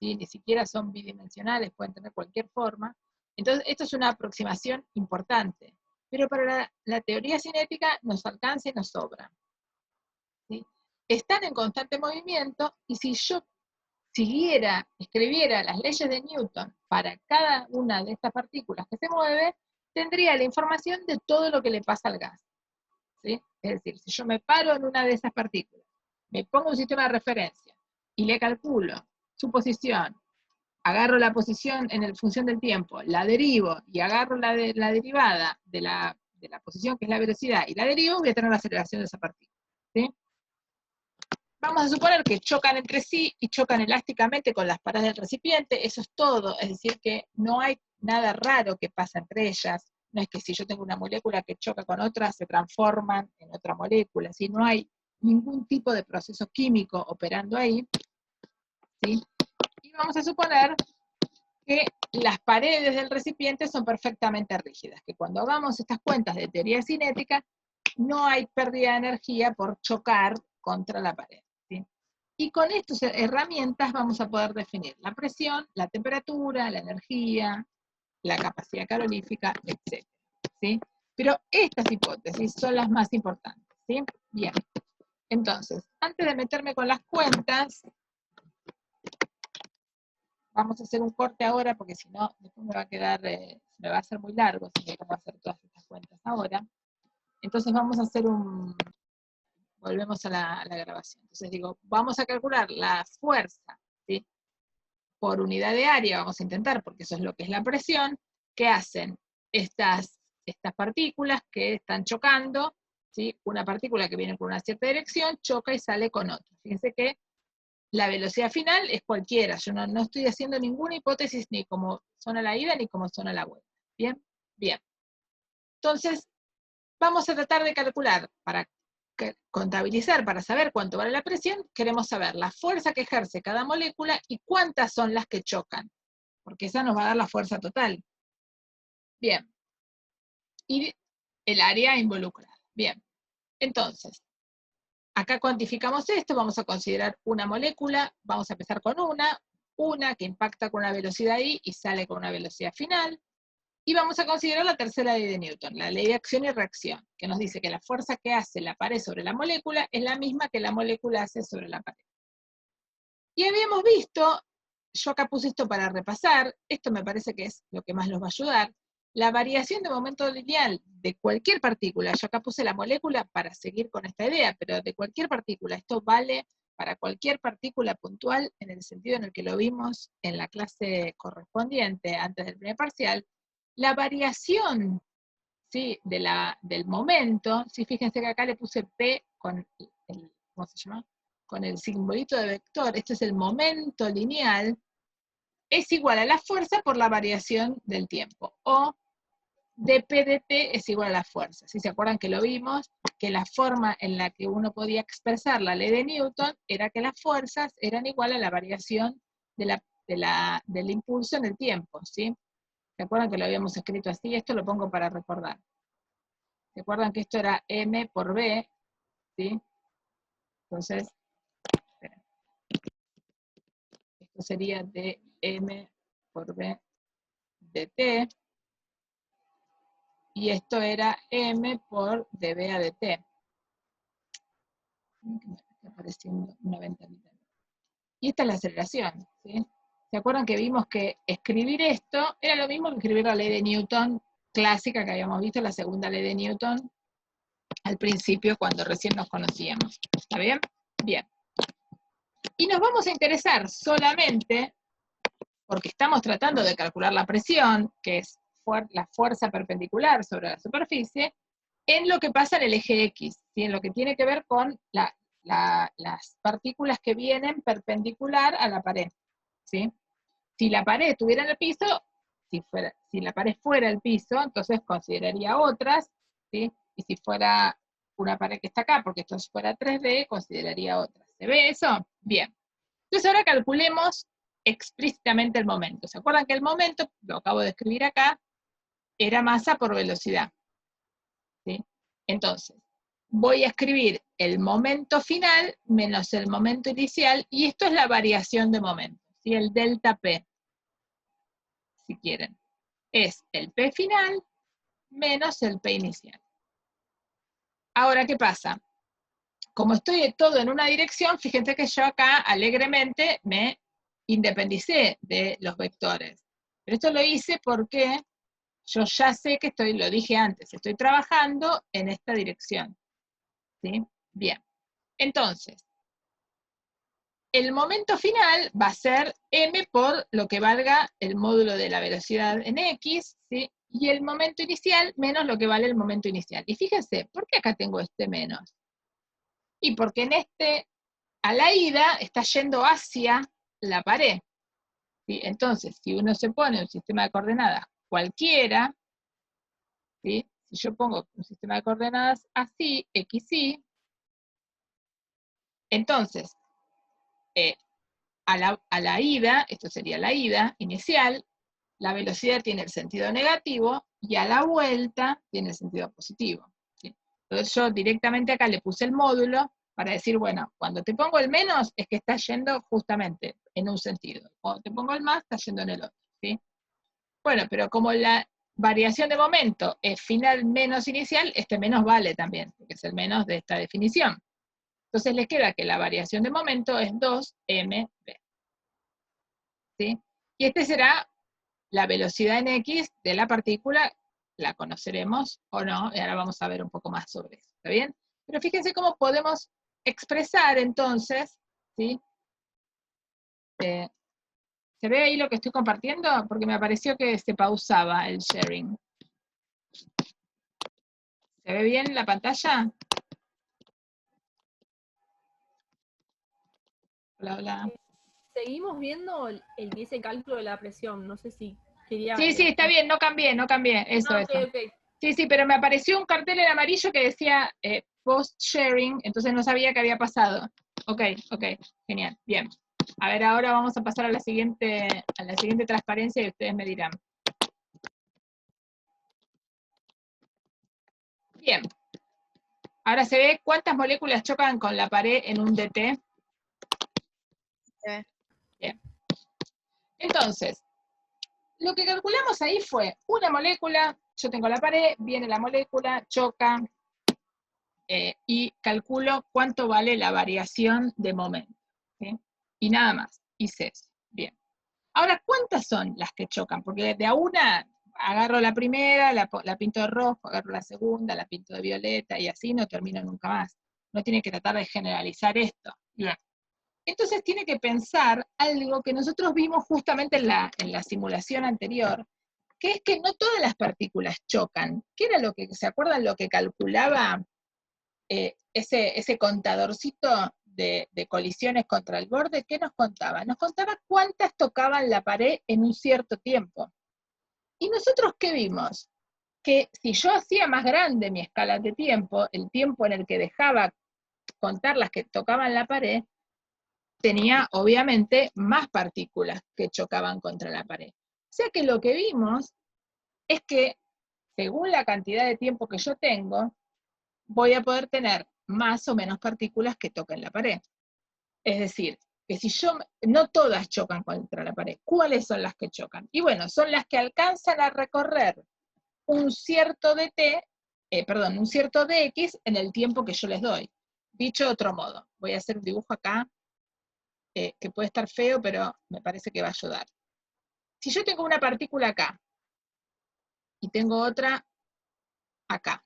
¿sí?, ni siquiera son bidimensionales, pueden tener cualquier forma. Entonces, esto es una aproximación importante. Pero para la teoría cinética nos alcanza y nos sobra, ¿sí? Están en constante movimiento, y si yo escribiera las leyes de Newton para cada una de estas partículas que se mueve, tendría la información de todo lo que le pasa al gas, ¿sí? Es decir, si yo me paro en una de esas partículas, me pongo un sistema de referencia y le calculo su posición, agarro la posición en función del tiempo, la derivo y agarro la derivada de la posición, que es la velocidad, y la derivo, voy a tener la aceleración de esa partícula, ¿sí? Vamos a suponer que chocan entre sí y chocan elásticamente con las paredes del recipiente. Eso es todo, es decir que no hay nada raro que pasa entre ellas. No es que si yo tengo una molécula que choca con otra, se transforman en otra molécula, ¿sí? No hay ningún tipo de proceso químico operando ahí, ¿sí? Y vamos a suponer que las paredes del recipiente son perfectamente rígidas, que cuando hagamos estas cuentas de teoría cinética, no hay pérdida de energía por chocar contra la pared, ¿sí? Y con estas herramientas vamos a poder definir la presión, la temperatura, la energía, la capacidad calorífica, etc. ¿Sí? Pero estas hipótesis son las más importantes, ¿sí? Bien. Entonces, antes de meterme con las cuentas, vamos a hacer un corte ahora, porque si no, después me va a quedar, se me va a hacer muy largo si me pongo a hacer todas estas cuentas ahora. Entonces vamos a hacer volvemos a la grabación. Entonces digo, vamos a calcular la fuerza, ¿sí?, por unidad de área, vamos a intentar, porque eso es lo que es la presión, que hacen estas partículas que están chocando, ¿sí? Una partícula que viene con una cierta dirección, choca y sale con otra. Fíjense que la velocidad final es cualquiera, yo no estoy haciendo ninguna hipótesis ni como son a la ida ni como son a la vuelta. ¿Bien? Bien. Entonces, vamos a tratar de calcular, para contabilizar, para saber cuánto vale la presión, queremos saber la fuerza que ejerce cada molécula y cuántas son las que chocan, porque esa nos va a dar la fuerza total. Bien. Y el área involucrada. Bien. Entonces, acá cuantificamos esto, vamos a considerar una molécula, vamos a empezar con una que impacta con una velocidad I y sale con una velocidad final. Y vamos a considerar la tercera ley de Newton, la ley de acción y reacción, que nos dice que la fuerza que hace la pared sobre la molécula es la misma que la molécula hace sobre la pared. Y habíamos visto, yo acá puse esto para repasar, esto me parece que es lo que más nos va a ayudar, la variación de momento lineal de cualquier partícula, yo acá puse la molécula para seguir con esta idea, pero de cualquier partícula, esto vale para cualquier partícula puntual en el sentido en el que lo vimos en la clase correspondiente antes del primer parcial. La variación, ¿sí?, del momento, ¿sí? Fíjense que acá le puse P con el, ¿cómo se llama?, con el simbolito de vector, esto es el momento lineal, es igual a la fuerza por la variación del tiempo, o dP de t es igual a la fuerza. ¿Sí? ¿Se acuerdan que lo vimos? Que la forma en la que uno podía expresar la ley de Newton era que las fuerzas eran igual a la variación del impulso en el tiempo, ¿sí? ¿Se acuerdan que lo habíamos escrito así? Esto lo pongo para recordar. ¿Se acuerdan que esto era m por b? ¿Sí? Entonces, esperen, esto sería dm por b dt, y esto era m por dB a dt. Me está apareciendo una ventanita. Y esta es la aceleración, ¿sí? ¿Se acuerdan que vimos que escribir esto era lo mismo que escribir la ley de Newton clásica que habíamos visto, la segunda ley de Newton, al principio cuando recién nos conocíamos. ¿Está bien? Bien. Y nos vamos a interesar solamente, porque estamos tratando de calcular la presión, que es la fuerza perpendicular sobre la superficie, en lo que pasa en el eje X, ¿sí? En lo que tiene que ver con las partículas que vienen perpendicular a la pared, ¿sí? Si la pared estuviera en el piso, si la pared fuera el piso, entonces consideraría otras, ¿sí? Y si fuera una pared que está acá, porque esto fuera 3D, consideraría otras. ¿Se ve eso? Bien. Entonces ahora calculemos explícitamente el momento. ¿Se acuerdan que el momento, lo acabo de escribir acá, era masa por velocidad? ¿Sí? Entonces, voy a escribir el momento final menos el momento inicial, y esto es la variación de momento, ¿sí? El delta P, si quieren. Es el P final menos el P inicial. Ahora, ¿qué pasa? Como estoy todo en una dirección, fíjense que yo acá alegremente me independicé de los vectores. Pero esto lo hice porque yo ya sé que lo dije antes, estoy trabajando en esta dirección. ¿Sí? Bien. Entonces, el momento final va a ser m por lo que valga el módulo de la velocidad en x, ¿sí? Y el momento inicial menos lo que vale el momento inicial. Y fíjense, ¿por qué acá tengo este menos? Y porque en a la ida, está yendo hacia la pared, ¿sí? Entonces, si uno se pone un sistema de coordenadas cualquiera, ¿sí? Si yo pongo un sistema de coordenadas así, XY, entonces, a la ida, esto sería la ida inicial, la velocidad tiene el sentido negativo, y a la vuelta tiene el sentido positivo, ¿sí? Entonces yo directamente acá le puse el módulo para decir, bueno, cuando te pongo el menos es que está yendo justamente en un sentido. Cuando te pongo el más, está yendo en el otro, ¿sí? Bueno, pero como la variación de momento es final menos inicial, este menos vale también, porque es el menos de esta definición. Entonces les queda que la variación de momento es 2mv, ¿sí? Y este será la velocidad en x de la partícula, la conoceremos o no, y ahora vamos a ver un poco más sobre eso, ¿está bien? Pero fíjense cómo podemos expresar entonces, ¿sí? ¿Se ve ahí lo que estoy compartiendo? Porque me pareció que se pausaba el sharing. ¿Se ve bien la pantalla? Hola, hola. Seguimos viendo el que dice cálculo de la presión. No sé si quería. Sí, sí, está bien, no cambié, eso, Ah, ok, eso. ok. Sí, sí, pero me apareció un cartel en amarillo que decía post-sharing, entonces no sabía qué había pasado. Ok, genial, bien. A ver, ahora vamos a pasar a la siguiente transparencia y ustedes me dirán. Bien. Ahora se ve cuántas moléculas chocan con la pared en un DT. Bien. Entonces, lo que calculamos ahí fue una molécula, yo tengo la pared, viene la molécula, choca, y calculo cuánto vale la variación de momento, ¿sí? Y nada más, hice eso. Bien. Ahora, ¿cuántas son las que chocan? Porque de a una agarro la primera, la pinto de rojo, agarro la segunda, la pinto de violeta, y así no termino nunca más. No tiene que tratar de generalizar esto. Bien. Entonces tiene que pensar algo que nosotros vimos justamente en la simulación anterior, que es que no todas las partículas chocan. ¿Qué era lo que, se acuerdan lo que calculaba ese contadorcito de colisiones contra el borde? ¿Qué nos contaba? Nos contaba cuántas tocaban la pared en un cierto tiempo. ¿Y nosotros qué vimos? Que si yo hacía más grande mi escala de tiempo, el tiempo en el que dejaba contar las que tocaban la pared, tenía obviamente más partículas que chocaban contra la pared. O sea que lo que vimos es que según la cantidad de tiempo que yo tengo, voy a poder tener más o menos partículas que toquen la pared. Es decir, que si no todas chocan contra la pared, ¿cuáles son las que chocan? Y bueno, son las que alcanzan a recorrer un cierto un cierto dx en el tiempo que yo les doy. Dicho de otro modo, voy a hacer un dibujo acá, que puede estar feo, pero me parece que va a ayudar. Si yo tengo una partícula acá, y tengo otra acá.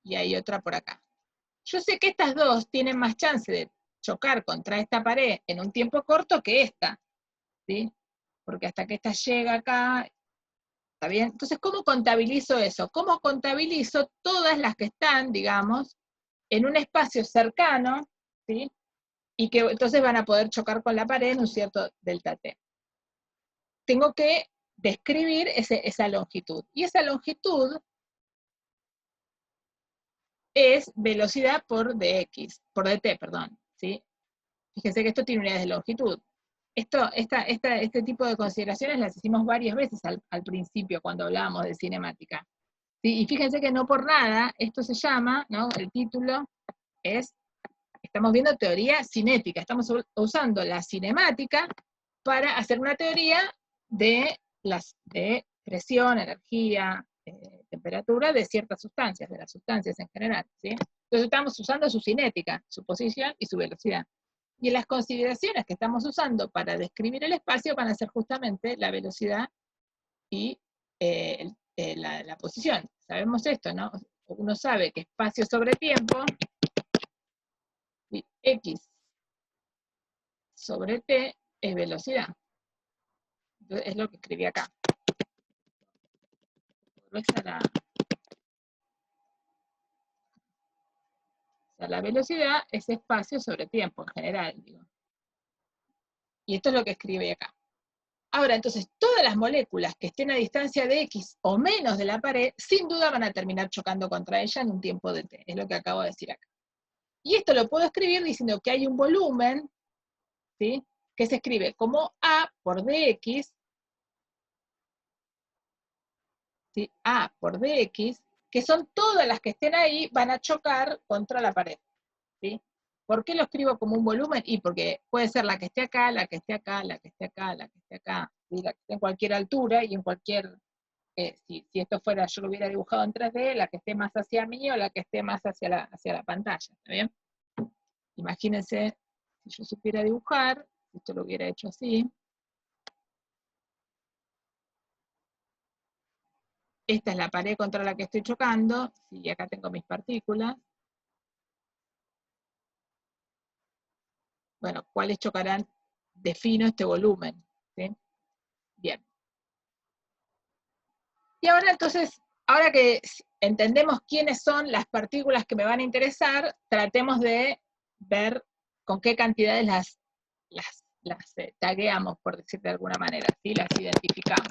Y hay otra por acá. Yo sé que estas dos tienen más chance de chocar contra esta pared en un tiempo corto que esta, ¿sí? Porque hasta que esta llega acá, ¿está bien? Entonces, ¿cómo contabilizo eso? ¿Cómo contabilizo todas las que están, digamos, en un espacio cercano, ¿sí? Y que entonces van a poder chocar con la pared en un cierto delta t. Tengo que describir esa longitud. Y esa longitud es velocidad por dx, por dt, perdón, ¿sí? Fíjense que esto tiene unidades de longitud. Este tipo de consideraciones las hicimos varias veces al principio cuando hablábamos de cinemática. ¿Sí? Y fíjense que no por nada, esto se llama, ¿no? El título es, estamos viendo teoría cinética, estamos usando la cinemática para hacer una teoría de presión, energía, temperatura de ciertas sustancias, de las sustancias en general, ¿sí? Entonces estamos usando su cinética, su posición y su velocidad. Y las consideraciones que estamos usando para describir el espacio van a ser justamente la velocidad y la posición. Sabemos esto, ¿no? Uno sabe que espacio sobre tiempo, x sobre t es velocidad. Entonces, es lo que escribí acá. La velocidad es espacio sobre tiempo en general, digo. Y esto es lo que escribe acá. Ahora, entonces, todas las moléculas que estén a distancia de x o menos de la pared, sin duda van a terminar chocando contra ella en un tiempo de t. Es lo que acabo de decir acá. Y esto lo puedo escribir diciendo que hay un volumen, ¿sí? Que se escribe como A por dx, ¿sí? A por dx, que son todas las que estén ahí, van a chocar contra la pared, ¿sí? ¿Por qué lo escribo como un volumen? Y porque puede ser la que esté acá, la que esté acá, la que esté acá, la que esté acá, ¿sí? La que esté en cualquier altura y en cualquier, si esto fuera, yo lo hubiera dibujado en 3D, la que esté más hacia mí o la que esté más hacia la pantalla, ¿está bien? Imagínense, si yo supiera dibujar, esto lo hubiera hecho así. Esta es la pared contra la que estoy chocando, y acá tengo mis partículas. Bueno, ¿cuáles chocarán? Defino este volumen, ¿sí? Bien. Y ahora entonces, ahora que entendemos quiénes son las partículas que me van a interesar, tratemos de ver con qué cantidades las tagueamos, por decir de alguna manera, ¿sí? Las identificamos.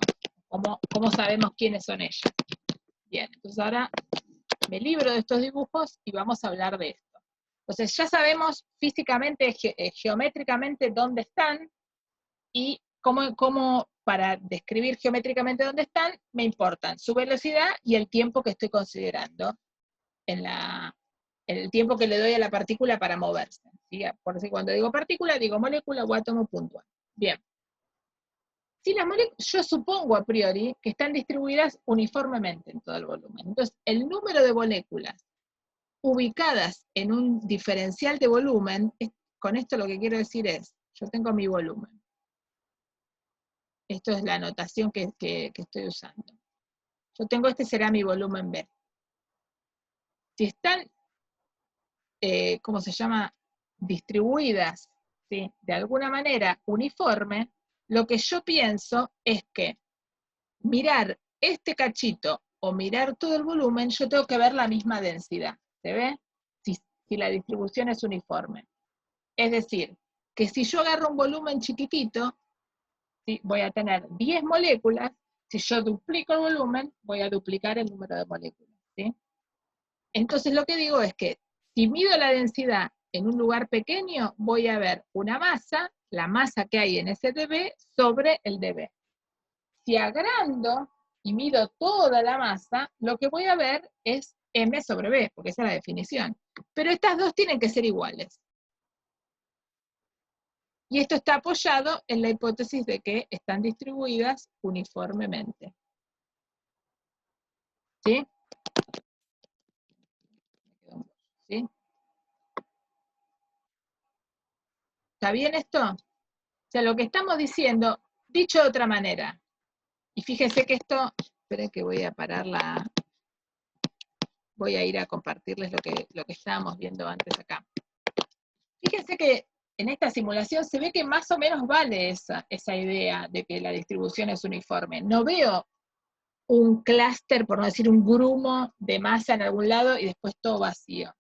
¿Cómo sabemos quiénes son ellas? Bien, entonces ahora me libro de estos dibujos y vamos a hablar de esto. Entonces ya sabemos físicamente, geométricamente dónde están, y cómo para describir geométricamente dónde están, me importan su velocidad y el tiempo que estoy considerando, el tiempo que le doy a la partícula para moverse, ¿sí? Por eso cuando digo partícula, digo molécula o átomo puntual. Bien. Si las moléculas, yo supongo a priori que están distribuidas uniformemente en todo el volumen. Entonces, el número de moléculas ubicadas en un diferencial de volumen, con esto lo que quiero decir es, yo tengo mi volumen. Esto es la notación que estoy usando. Yo tengo, este será mi volumen B. Si están, ¿cómo se llama? Distribuidas, ¿sí? De alguna manera uniforme, lo que yo pienso es que mirar este cachito o mirar todo el volumen, yo tengo que ver la misma densidad. ¿Se ve? Si la distribución es uniforme. Es decir, que si yo agarro un volumen chiquitito, ¿sí? Voy a tener 10 moléculas. Si yo duplico el volumen, voy a duplicar el número de moléculas, ¿sí? Entonces lo que digo es que si mido la densidad en un lugar pequeño, voy a ver una masa, la masa que hay en ese dB, sobre el dB. Si agrando y mido toda la masa, lo que voy a ver es M sobre B, porque esa es la definición. Pero estas dos tienen que ser iguales. Y esto está apoyado en la hipótesis de que están distribuidas uniformemente. ¿Sí? ¿Sí? ¿Está bien esto? O sea, lo que estamos diciendo, dicho de otra manera, Y fíjense que esto, esperen que voy a parar voy a ir a compartirles lo que estábamos viendo antes acá. Fíjense que en esta simulación se ve que más o menos vale esa idea de que la distribución es uniforme. No veo un clúster, por no decir un grumo de masa en algún lado y después todo vacío.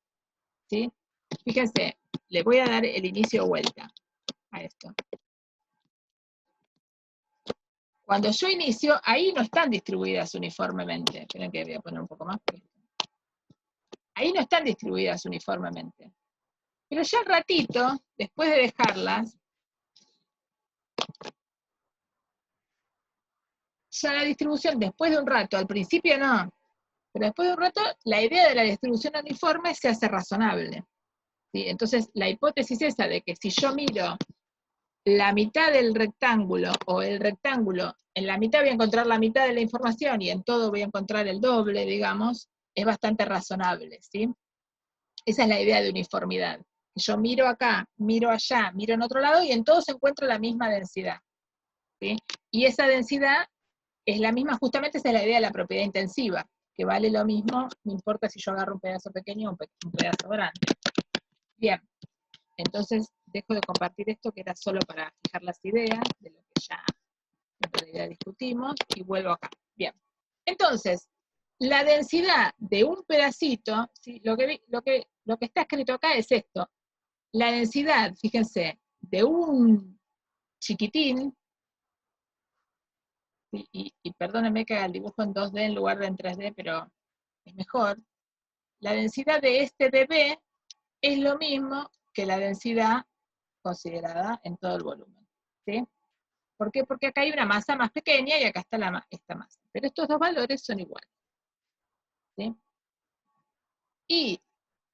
¿Sí? Fíjense, le voy a dar el inicio vuelta a esto. Cuando yo inicio, ahí no están distribuidas uniformemente. Esperen que voy a poner un poco más. Ahí no están distribuidas uniformemente. Pero ya al ratito, después de dejarlas, ya la distribución, después de un rato, al principio no, pero después de un rato, la idea de la distribución uniforme se hace razonable. ¿Sí? Entonces, la hipótesis esa de que si yo miro la mitad del rectángulo, o el rectángulo, en la mitad voy a encontrar la mitad de la información, y en todo voy a encontrar el doble, digamos, es bastante razonable, ¿sí? Esa es la idea de uniformidad. Yo miro acá, miro allá, miro en otro lado, y en todo se encuentra la misma densidad. ¿Sí? Y esa densidad es la misma, justamente esa es la idea de la propiedad intensiva, que vale lo mismo, no importa si yo agarro un pedazo pequeño o un pedazo grande. Bien, entonces dejo de compartir esto que era solo para fijar las ideas de lo que ya en realidad discutimos, y vuelvo acá. Bien, entonces, la densidad de un pedacito, ¿sí? lo que está escrito acá es esto. La densidad, fíjense, de un chiquitín, y perdónenme que haga el dibujo en 2D en lugar de en 3D, pero es mejor. La densidad de este de B es lo mismo que la densidad considerada en todo el volumen. ¿Sí? ¿Por qué? Porque acá hay una masa más pequeña y acá está esta masa. Pero estos dos valores son iguales. ¿Sí? Y,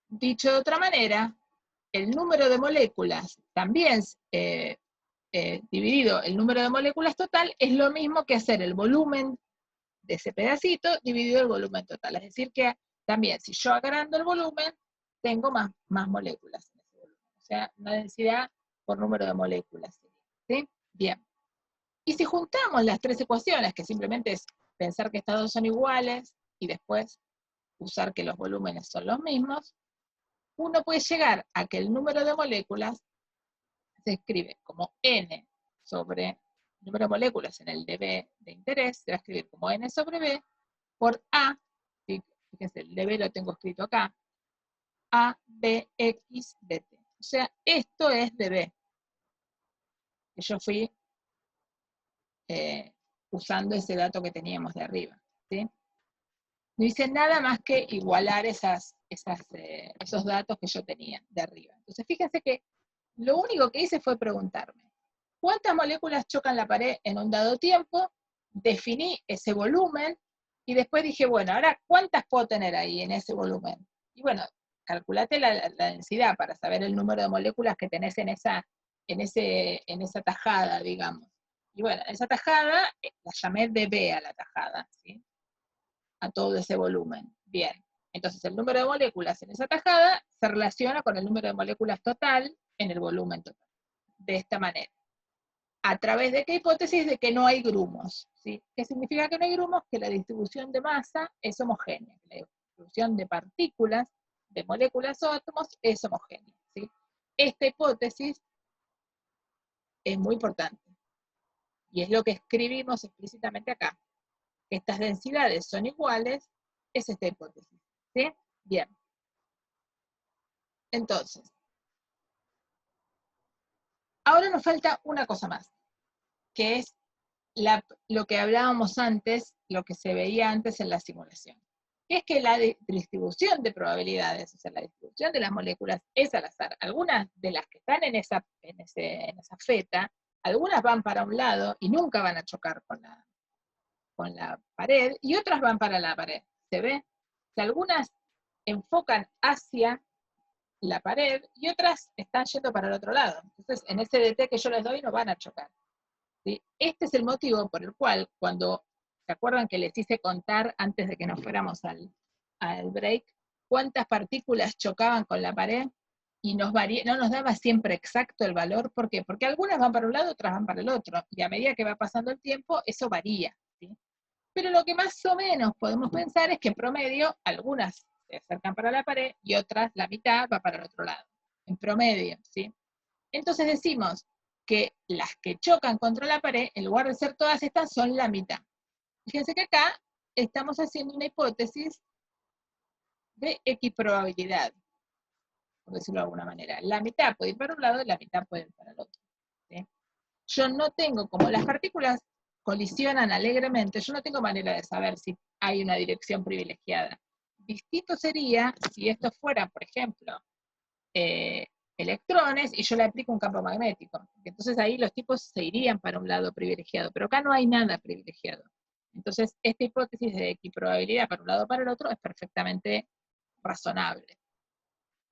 dicho de otra manera, el número de moléculas también dividido el número de moléculas total es lo mismo que hacer el volumen de ese pedacito dividido el volumen total. Es decir que también, si yo agrando el volumen, tengo más moléculas en ese volumen. O sea, una densidad por número de moléculas. ¿Sí? Bien. Y si juntamos las tres ecuaciones, que simplemente es pensar que estas dos son iguales, y después usar que los volúmenes son los mismos, uno puede llegar a que el número de moléculas se escribe como n sobre el número de moléculas en el dB de interés, se va a escribir como n sobre b, por A, fíjense, el dB lo tengo escrito acá, A, B, X, dt. O sea, esto es dB. Que yo fui usando ese dato que teníamos de arriba. ¿Sí? No hice nada más que igualar esos datos que yo tenía de arriba. Entonces, fíjense que lo único que hice fue preguntarme, ¿cuántas moléculas chocan la pared en un dado tiempo? Definí ese volumen, y después dije, bueno, ahora, ¿cuántas puedo tener ahí en ese volumen? Y bueno, calculate la densidad para saber el número de moléculas que tenés en esa tajada, digamos. Y bueno, esa tajada, la llamé dB a la tajada, ¿sí? A todo ese volumen. Bien. Entonces el número de moléculas en esa tajada se relaciona con el número de moléculas total en el volumen total. De esta manera. ¿A través de qué hipótesis? De que no hay grumos. ¿Sí? ¿Qué significa que no hay grumos? Que la distribución de masa es homogénea. La distribución de partículas, de moléculas o átomos es homogénea. ¿Sí? Esta hipótesis es muy importante. Y es lo que escribimos explícitamente acá. Estas densidades son iguales, es esta hipótesis. ¿Sí? Bien. Entonces, ahora nos falta una cosa más, que es lo que hablábamos antes, lo que se veía antes en la simulación. Que es que la distribución de probabilidades, o sea, la distribución de las moléculas es al azar. Algunas de las que están en esa feta, algunas van para un lado y nunca van a chocar con la pared, y otras van para la pared. ¿Se ve? Que algunas enfocan hacia la pared y otras están yendo para el otro lado. Entonces, en ese DT que yo les doy no van a chocar. ¿Sí? Este es el motivo por el cual, cuando, ¿se acuerdan que les hice contar antes de que nos fuéramos al break, cuántas partículas chocaban con la pared? Y no nos daba siempre exacto el valor. ¿Por qué? Porque algunas van para un lado, otras van para el otro, y a medida que va pasando el tiempo, eso varía. ¿Sí? Pero lo que más o menos podemos pensar es que en promedio algunas se acercan para la pared y otras, la mitad, va para el otro lado. En promedio, ¿sí? Entonces decimos que las que chocan contra la pared, en lugar de ser todas estas, son la mitad. Fíjense que acá estamos haciendo una hipótesis de equiprobabilidad, por decirlo de alguna manera. La mitad puede ir para un lado y la mitad puede ir para el otro, ¿sí? Yo no tengo, como las partículas colisionan alegremente, yo no tengo manera de saber si hay una dirección privilegiada. Distinto sería si esto fuera, por ejemplo, electrones y yo le aplico un campo magnético. Entonces ahí los tipos se irían para un lado privilegiado, pero acá no hay nada privilegiado. Entonces esta hipótesis de equiprobabilidad para un lado o para el otro es perfectamente razonable.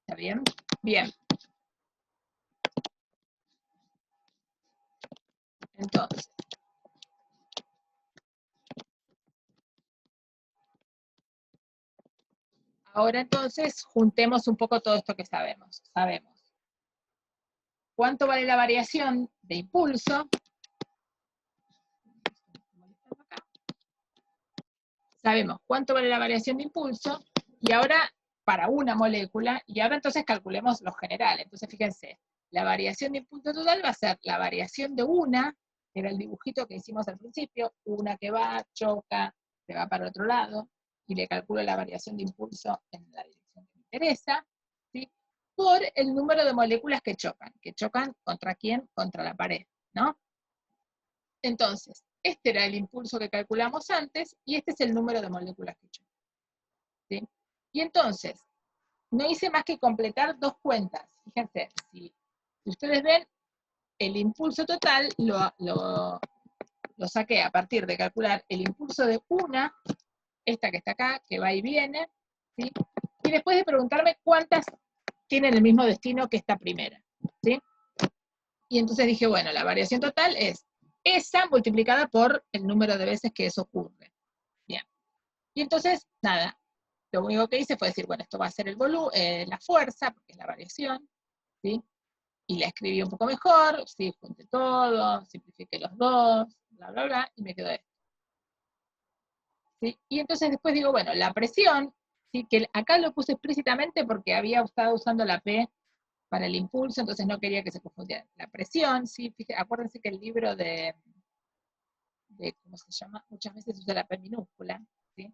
¿Está bien? Bien. Entonces, ahora entonces juntemos un poco todo esto que sabemos. Sabemos cuánto vale la variación de impulso. Sabemos cuánto vale la variación de impulso, y ahora para una molécula, y ahora entonces calculemos lo general. Entonces fíjense, la variación de impulso total va a ser la variación de una, que era el dibujito que hicimos al principio, una que va, choca, se va para otro lado, y le calculo la variación de impulso en la dirección que me interesa, ¿sí? Por el número de moléculas que chocan contra quién, contra la pared, ¿no? Entonces, este era el impulso que calculamos antes, y este es el número de moléculas que chocan, ¿sí? Y entonces, no hice más que completar dos cuentas. Fíjense, si ustedes ven, el impulso total lo saqué a partir de calcular el impulso de una, esta que está acá, que va y viene, ¿sí? Y después de preguntarme cuántas tienen el mismo destino que esta primera, ¿sí? Y entonces dije, bueno, la variación total es esa multiplicada por el número de veces que eso ocurre. Bien. Y entonces, nada, lo único que hice fue decir, bueno, esto va a ser el la fuerza, porque es la variación, ¿sí? Y la escribí un poco mejor, ¿sí? Junté todo, simplifiqué los dos, bla, bla, bla, y me quedó esto, ¿sí? Y entonces después digo, bueno, la presión, ¿sí? Que acá lo puse explícitamente porque había estado usando la P para el impulso, entonces no quería que se confundiera. La presión, ¿sí? Acuérdense que el libro ¿cómo se llama? Muchas veces usa la P minúscula, ¿sí?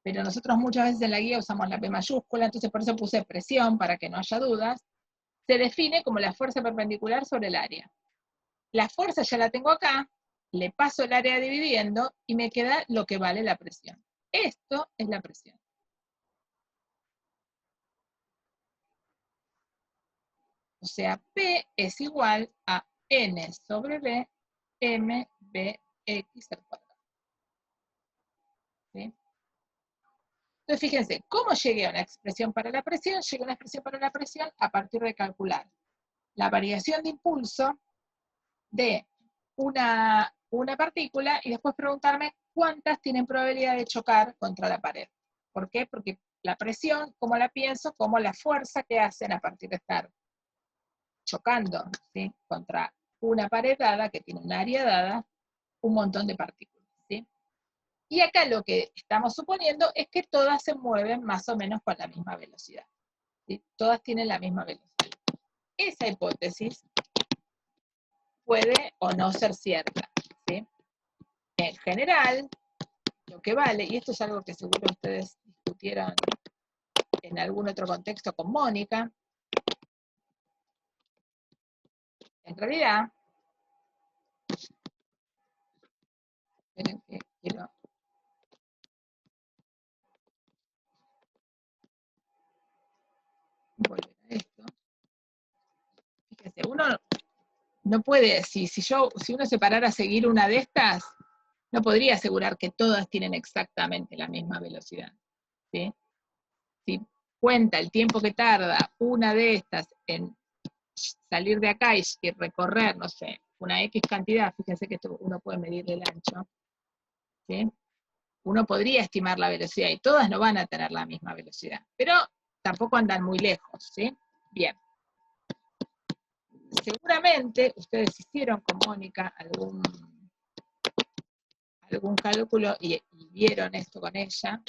Pero nosotros muchas veces en la guía usamos la P mayúscula, entonces por eso puse presión, para que no haya dudas. Se define como la fuerza perpendicular sobre el área. La fuerza ya la tengo acá, le paso el área dividiendo, y me queda lo que vale la presión. Esto es la presión. O sea, P es igual a N sobre B, MBX al cuadrado. ¿Sí? Entonces, fíjense, ¿cómo llegué a una expresión para la presión? Llegué a una expresión para la presión a partir de calcular la variación de impulso de una partícula y después preguntarme cuántas tienen probabilidad de chocar contra la pared. ¿Por qué? Porque la presión, ¿cómo la pienso? Como la fuerza que hacen a partir de estar chocando, ¿sí? Contra una pared dada, que tiene un área dada, un montón de partículas, ¿sí? Y acá lo que estamos suponiendo es que todas se mueven más o menos con la misma velocidad, ¿sí? Todas tienen la misma velocidad. Esa hipótesis puede o no ser cierta, ¿sí? En general, lo que vale, y esto es algo que seguro ustedes discutieron en algún otro contexto con Mónica, en realidad, esperen que quiero volver a esto. Fíjense, uno no puede, si uno se parara a seguir una de estas, no podría asegurar que todas tienen exactamente la misma velocidad, ¿sí? Si cuenta el tiempo que tarda una de estas en salir de acá y recorrer, no sé, una X cantidad, fíjense que esto uno puede medir el ancho, ¿sí? Uno podría estimar la velocidad y todas no van a tener la misma velocidad, pero tampoco andan muy lejos, ¿sí? Bien. Seguramente ustedes hicieron con Mónica algún cálculo y vieron esto con ella.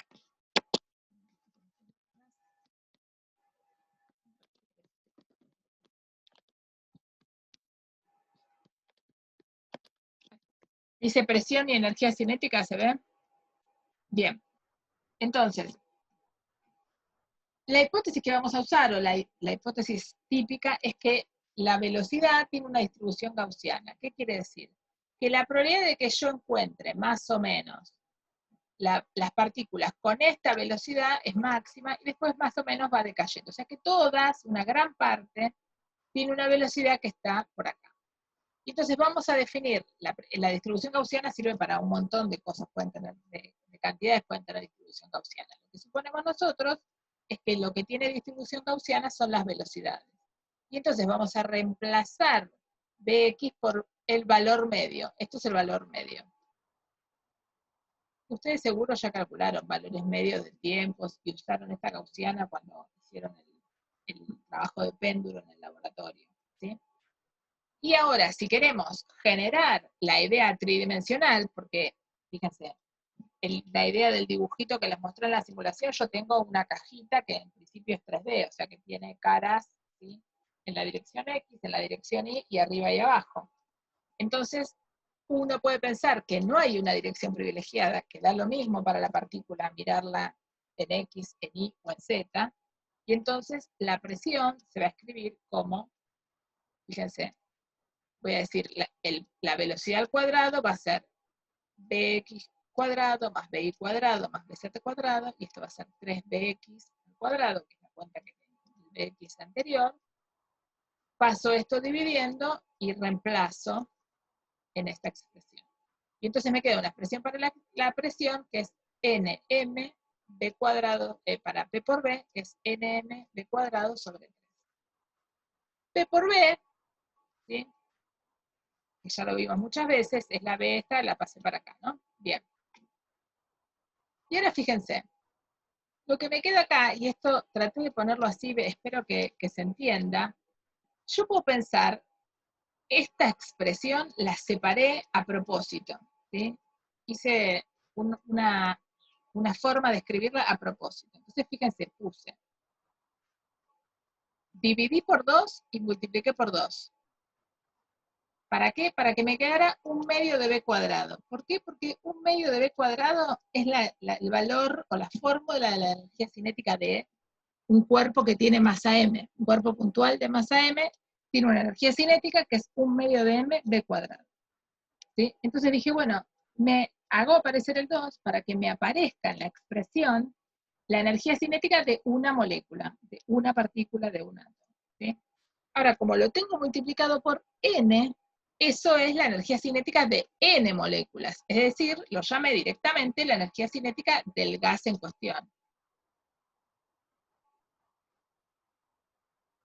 Dice presión y energía cinética, ¿se ve? Bien. Entonces, la hipótesis que vamos a usar, o la hipótesis típica, es que la velocidad tiene una distribución gaussiana. ¿Qué quiere decir? Que la probabilidad de que yo encuentre más o menos las partículas con esta velocidad es máxima y después más o menos va decayendo. O sea que todas, una gran parte, tiene una velocidad que está por acá. Y entonces vamos a definir, la distribución gaussiana sirve para un montón de cosas, pueden tener, de cantidades pueden tener distribución gaussiana. Lo que suponemos nosotros es que lo que tiene distribución gaussiana son las velocidades. Y entonces vamos a reemplazar Bx por el valor medio. Esto es el valor medio. Ustedes seguro ya calcularon valores medios de tiempos y usaron esta gaussiana cuando hicieron el trabajo de péndulo en el laboratorio, ¿sí? Y ahora, si queremos generar la idea tridimensional, porque, fíjense, la idea del dibujito que les mostré en la simulación, yo tengo una cajita que en principio es 3D, o sea que tiene caras, ¿sí?, en la dirección X, en la dirección Y, y arriba y abajo. Entonces, uno puede pensar que no hay una dirección privilegiada, que da lo mismo para la partícula mirarla en X, en Y o en Z, y entonces la presión se va a escribir como, fíjense, voy a decir, la velocidad al cuadrado va a ser bx cuadrado más bi cuadrado más bz cuadrado, y esto va a ser 3bx al cuadrado, que es la cuenta que tengo del bx anterior. Paso esto dividiendo y reemplazo en esta expresión. Y entonces me queda una expresión para la presión, que es nm b cuadrado, para p por b, que es nm b cuadrado sobre 3. P por b, ¿sí?, que ya lo vimos muchas veces, es la B esta, la pasé para acá, ¿no? Bien. Y ahora fíjense, lo que me queda acá, y esto traté de ponerlo así, espero que se entienda, yo puedo pensar, esta expresión la separé a propósito, ¿sí? Hice una forma de escribirla a propósito. Entonces fíjense, puse, dividí por 2 y multipliqué por 2. ¿Para qué? Para que me quedara un medio de b cuadrado. ¿Por qué? Porque un medio de b cuadrado es el valor o la fórmula de la energía cinética de un cuerpo que tiene masa m. Un cuerpo puntual de masa m tiene una energía cinética que es un medio de m b cuadrado. ¿Sí? Entonces dije, bueno, me hago aparecer el 2 para que me aparezca en la expresión la energía cinética de una molécula, de una partícula, de un átomo. ¿Sí? Ahora, como lo tengo multiplicado por n, eso es la energía cinética de n moléculas. Es decir, lo llamé directamente la energía cinética del gas en cuestión.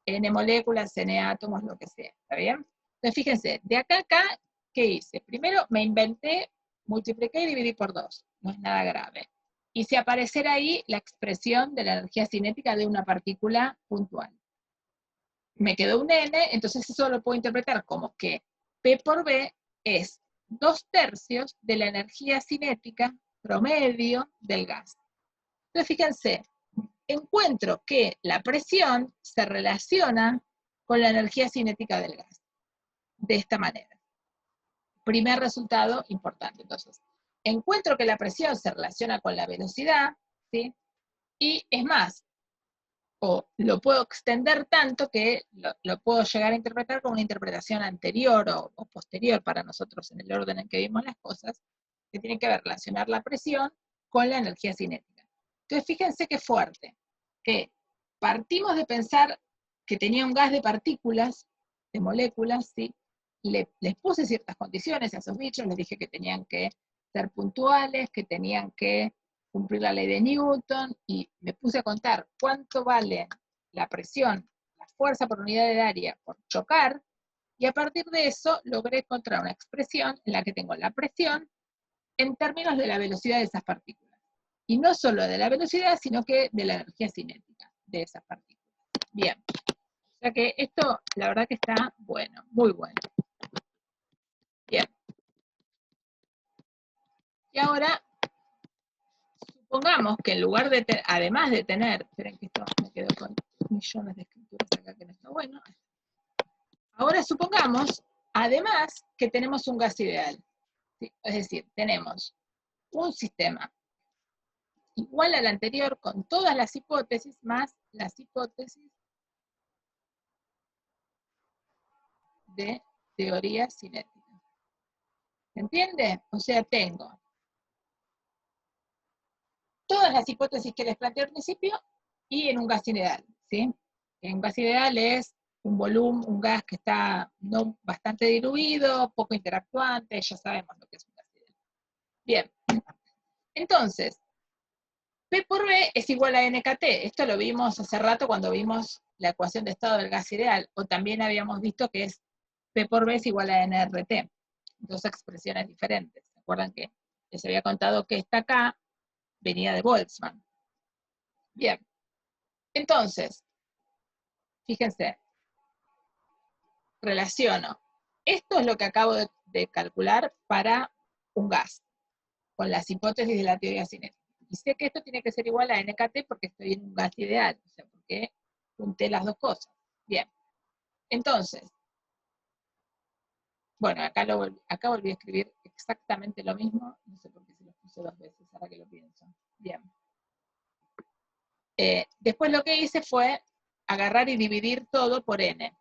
N moléculas, n átomos, lo que sea. ¿Está bien? Entonces, fíjense, de acá a acá, ¿qué hice? Primero me inventé, multipliqué y dividí por 2. No es nada grave. Hice aparecer ahí la expresión de la energía cinética de una partícula puntual. Me quedó un n, entonces eso lo puedo interpretar como que P por B es 2/3 de la energía cinética promedio del gas. Entonces fíjense, encuentro que la presión se relaciona con la energía cinética del gas, de esta manera. Primer resultado importante, entonces. Encuentro que la presión se relaciona con la velocidad, ¿sí? Y es más, o lo puedo extender tanto que lo puedo llegar a interpretar con una interpretación anterior o posterior para nosotros en el orden en que vimos las cosas, que tiene que ver relacionar la presión con la energía cinética. Entonces fíjense qué fuerte, que partimos de pensar que tenía un gas de partículas, de moléculas, ¿sí? Les puse ciertas condiciones a esos bichos, les dije que tenían que ser puntuales, que tenían que cumplir la ley de Newton, y me puse a contar cuánto vale la presión, la fuerza por unidad de área por chocar, y a partir de eso logré encontrar una expresión en la que tengo la presión en términos de la velocidad de esas partículas. Y no solo de la velocidad, sino que de la energía cinética de esas partículas. Bien. O sea que esto, la verdad que está bueno, muy bueno. Bien. Y ahora, supongamos que en lugar de, además de tener, esperen que esto me quedo con millones de escrituras acá que no está bueno. Ahora supongamos, además, que tenemos un gas ideal. ¿Sí? Es decir, tenemos un sistema igual al anterior con todas las hipótesis más las hipótesis de teoría cinética. ¿Se entiende? O sea, tengo todas las hipótesis que les planteé al principio y en un gas ideal, ¿sí? En un gas ideal es un volumen, un gas que está no bastante diluido, poco interactuante, ya sabemos lo que es un gas ideal. Bien, entonces, P por B es igual a NKT. Esto lo vimos hace rato cuando vimos la ecuación de estado del gas ideal, o también habíamos visto que es P por B es igual a NRT. Dos expresiones diferentes. ¿Se acuerdan que les había contado que esta acá venía de Boltzmann? Bien, entonces, fíjense, relaciono. Esto es lo que acabo de calcular para un gas, con las hipótesis de la teoría cinética. Y sé que esto tiene que ser igual a NKT porque estoy en un gas ideal, o sea, porque junté las dos cosas. Bien, entonces, bueno, acá volví a escribir exactamente lo mismo, no sé por qué se lo puse dos veces, ahora que lo pienso. Bien. Después lo que hice fue agarrar y dividir todo por n.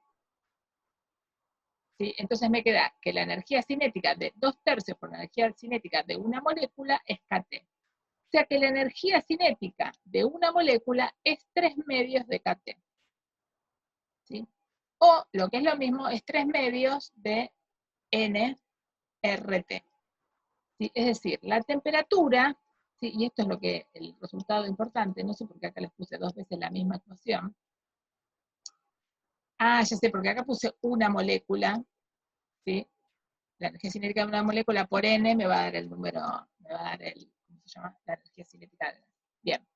¿Sí? Entonces me queda que la energía cinética de 2/3 por la energía cinética de una molécula es kT. O sea que la energía cinética de una molécula es 3/2 de kT. ¿Sí? O, lo que es lo mismo, es 3/2 de nRT. ¿Sí? Es decir, la temperatura, ¿sí? Y esto es lo que el resultado importante, no sé por qué acá les puse dos veces la misma ecuación. Ah, ya sé, porque acá puse una molécula, ¿sí? La energía cinética de una molécula por n me va a dar el número, me va a dar el, ¿cómo se llama? La energía cinética. Bien.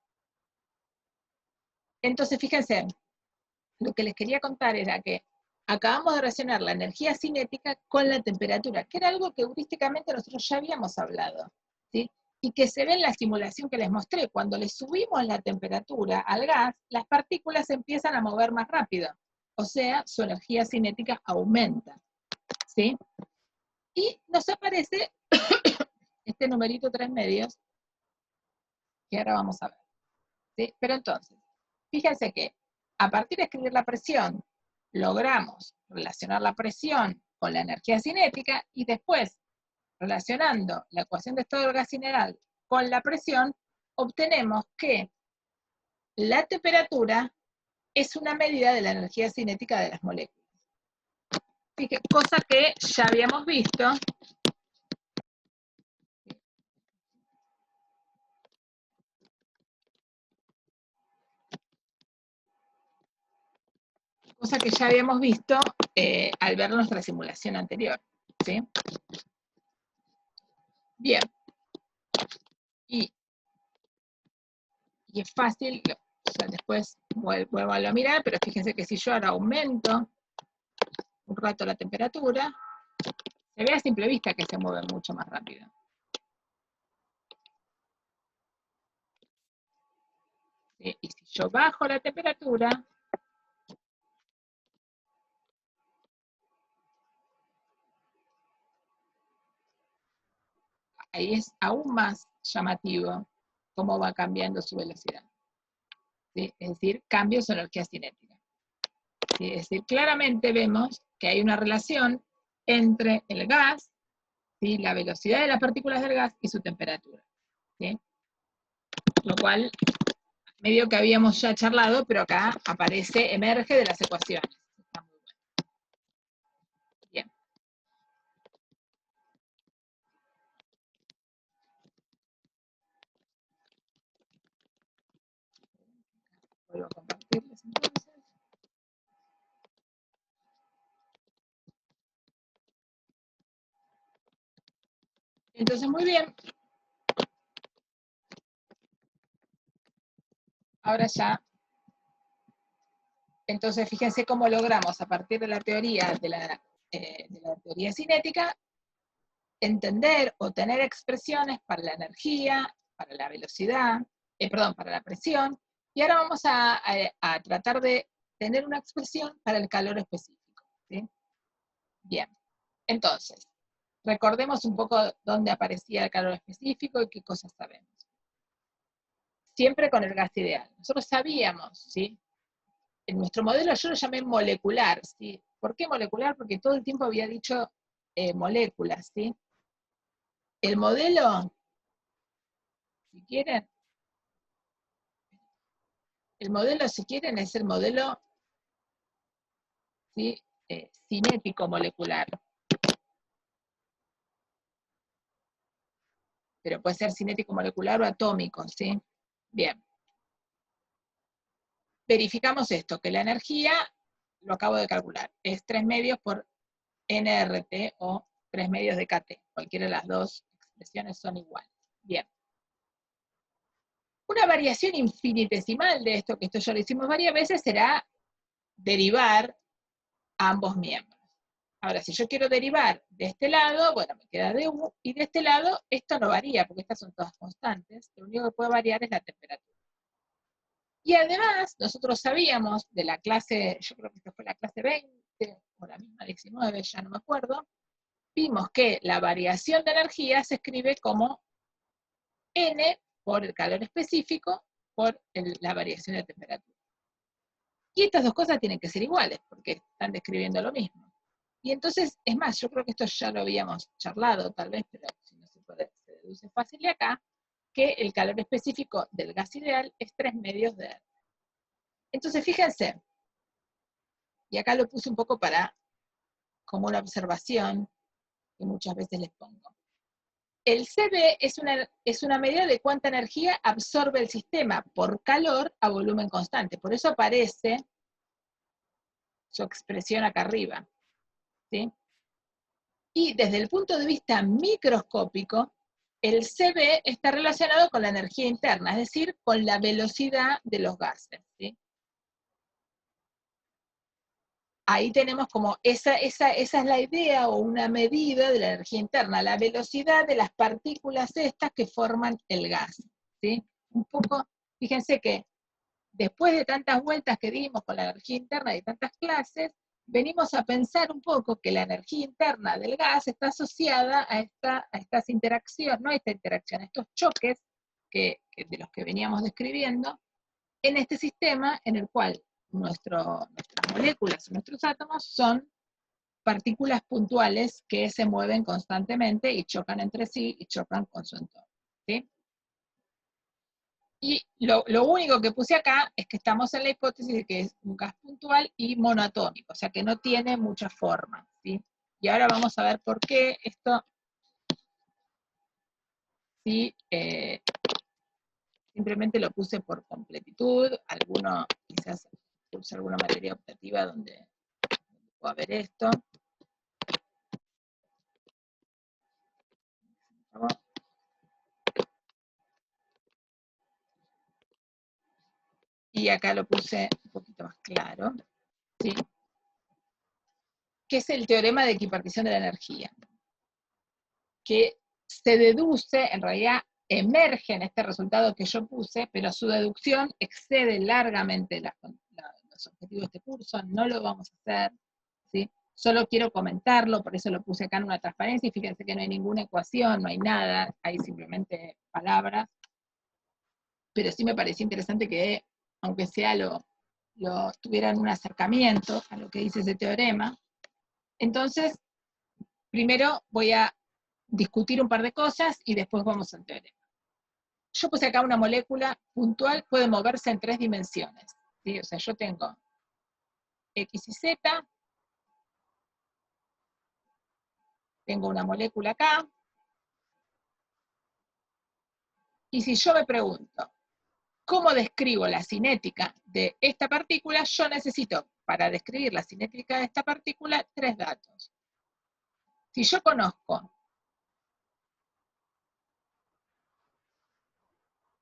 Entonces, fíjense, lo que les quería contar era que acabamos de relacionar la energía cinética con la temperatura, que era algo que heurísticamente nosotros ya habíamos hablado, ¿sí? Y que se ve en la simulación que les mostré. Cuando le subimos la temperatura al gas, las partículas se empiezan a mover más rápido. O sea, su energía cinética aumenta, ¿sí? Y nos aparece este numerito 3/2, que ahora vamos a ver, ¿sí? Pero entonces, fíjense que a partir de escribir la presión, logramos relacionar la presión con la energía cinética y después, relacionando la ecuación de estado del gas ideal con la presión, obtenemos que la temperatura es una medida de la energía cinética de las moléculas. Fíjense, cosa que ya habíamos visto. Cosa que ya habíamos visto al ver nuestra simulación anterior, ¿sí? Bien. Y es fácil, o sea, después vuelvo a mirar, pero fíjense que si yo ahora aumento un rato la temperatura, se ve a simple vista que se mueve mucho más rápido. ¿Sí? Y si yo bajo la temperatura, ahí es aún más llamativo cómo va cambiando su velocidad. ¿Sí? Es decir, cambia su energía cinética. ¿Sí? Es decir, claramente vemos que hay una relación entre el gas, ¿sí? La velocidad de las partículas del gas y su temperatura. ¿Sí? Lo cual, medio que habíamos ya charlado, pero acá aparece, emerge de las ecuaciones. Está muy bueno. Bien. Vuelvo a compartirles entonces. Entonces, muy bien. Ahora ya. Entonces, fíjense cómo logramos, a partir de la teoría, de la teoría cinética, entender o tener expresiones para la energía, para la velocidad, para la presión, y ahora vamos a tratar de tener una expresión para el calor específico, ¿sí? Bien, entonces, recordemos un poco dónde aparecía el calor específico y qué cosas sabemos. Siempre con el gas ideal. Nosotros sabíamos, ¿sí? En nuestro modelo yo lo llamé molecular, ¿sí? ¿Por qué molecular? Porque todo el tiempo había dicho moléculas, ¿sí? El modelo, si quieren, si quieren, es el modelo, ¿sí? Cinético molecular. Pero puede ser cinético molecular o atómico, ¿sí? Bien. Verificamos esto, que la energía, lo acabo de calcular, es 3 medios por nRT o 3 medios de kT. Cualquiera de las dos expresiones son iguales. Bien. Una variación infinitesimal de esto, que esto ya lo hicimos varias veces, será derivar ambos miembros. Ahora, si yo quiero derivar de este lado, bueno, me queda du, y de este lado, esto no varía, porque estas son todas constantes, lo único que puede variar es la temperatura. Y además, nosotros sabíamos de la clase, yo creo que esta fue la clase 20, o la misma 19, ya no me acuerdo, vimos que la variación de energía se escribe como N por el calor específico por la variación de temperatura. Y estas dos cosas tienen que ser iguales, porque están describiendo lo mismo. Y entonces, es más, yo creo que esto ya lo habíamos charlado, tal vez, pero si no se puede, se deduce fácil de acá, que el calor específico del gas ideal es 3 medios de R. Entonces, fíjense, y acá lo puse un poco como una observación, que muchas veces les pongo. El CB es una medida de cuánta energía absorbe el sistema por calor a volumen constante. Por eso aparece su expresión acá arriba, ¿sí? Y desde el punto de vista microscópico, el CB está relacionado con la energía interna, es decir, con la velocidad de los gases, ¿sí? Ahí tenemos como, esa es la idea o una medida de la energía interna, la velocidad de las partículas estas que forman el gas, ¿sí? Un poco, fíjense que después de tantas vueltas que dimos con la energía interna y tantas clases, venimos a pensar un poco que la energía interna del gas está asociada a estas interacciones, no a esta interacción, a estos choques de los que veníamos describiendo, en este sistema en el cual nuestras moléculas, nuestros átomos son partículas puntuales que se mueven constantemente y chocan entre sí y chocan con su entorno, ¿sí? Y lo único que puse acá es que estamos en la hipótesis de que es un gas puntual y monoatómico, o sea que no tiene mucha forma, ¿sí? Y ahora vamos a ver por qué esto, sí, simplemente lo puse por completitud, alguno quizás puse alguna materia optativa donde pueda ver esto. Y acá lo puse un poquito más claro, ¿sí? Que es el teorema de equipartición de la energía, que se deduce, en realidad emerge en este resultado que yo puse, pero su deducción excede largamente los objetivos de este curso, no lo vamos a hacer, ¿sí? Solo quiero comentarlo, por eso lo puse acá en una transparencia, y fíjense que no hay ninguna ecuación, no hay nada, hay simplemente palabras, pero sí me pareció interesante que, aunque sea tuvieran un acercamiento a lo que dice ese teorema. Entonces, primero voy a discutir un par de cosas y después vamos al teorema. Yo puse acá una molécula puntual, puede moverse en 3 dimensiones, ¿sí? O sea, yo tengo X y Z, tengo una molécula acá, y si yo me pregunto, ¿cómo describo la cinética de esta partícula? Yo necesito, para describir la cinética de esta partícula, 3 datos. Si yo conozco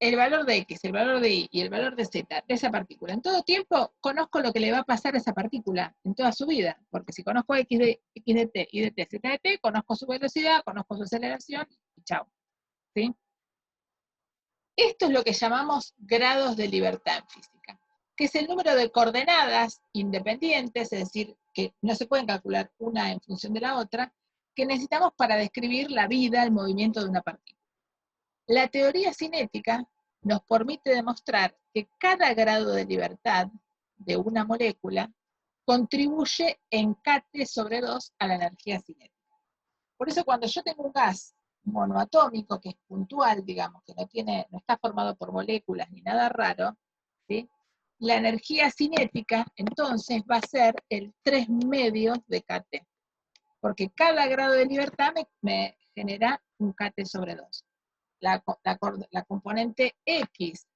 el valor de X, el valor de Y y el valor de Z de esa partícula. En todo tiempo conozco lo que le va a pasar a esa partícula en toda su vida, porque si conozco X de T, Y de T, Z de T, conozco su velocidad, conozco su aceleración, y chao. ¿Sí? Esto es lo que llamamos grados de libertad en física, que es el número de coordenadas independientes, es decir, que no se pueden calcular una en función de la otra, que necesitamos para describir la vida, el movimiento de una partícula. La teoría cinética nos permite demostrar que cada grado de libertad de una molécula contribuye en kT/2 a la energía cinética. Por eso cuando yo tengo un gas monoatómico, que es puntual, digamos, que no está formado por moléculas ni nada raro, ¿sí? La energía cinética entonces va a ser el 3/2 de kT, porque cada grado de libertad me genera un kT/2. La componente X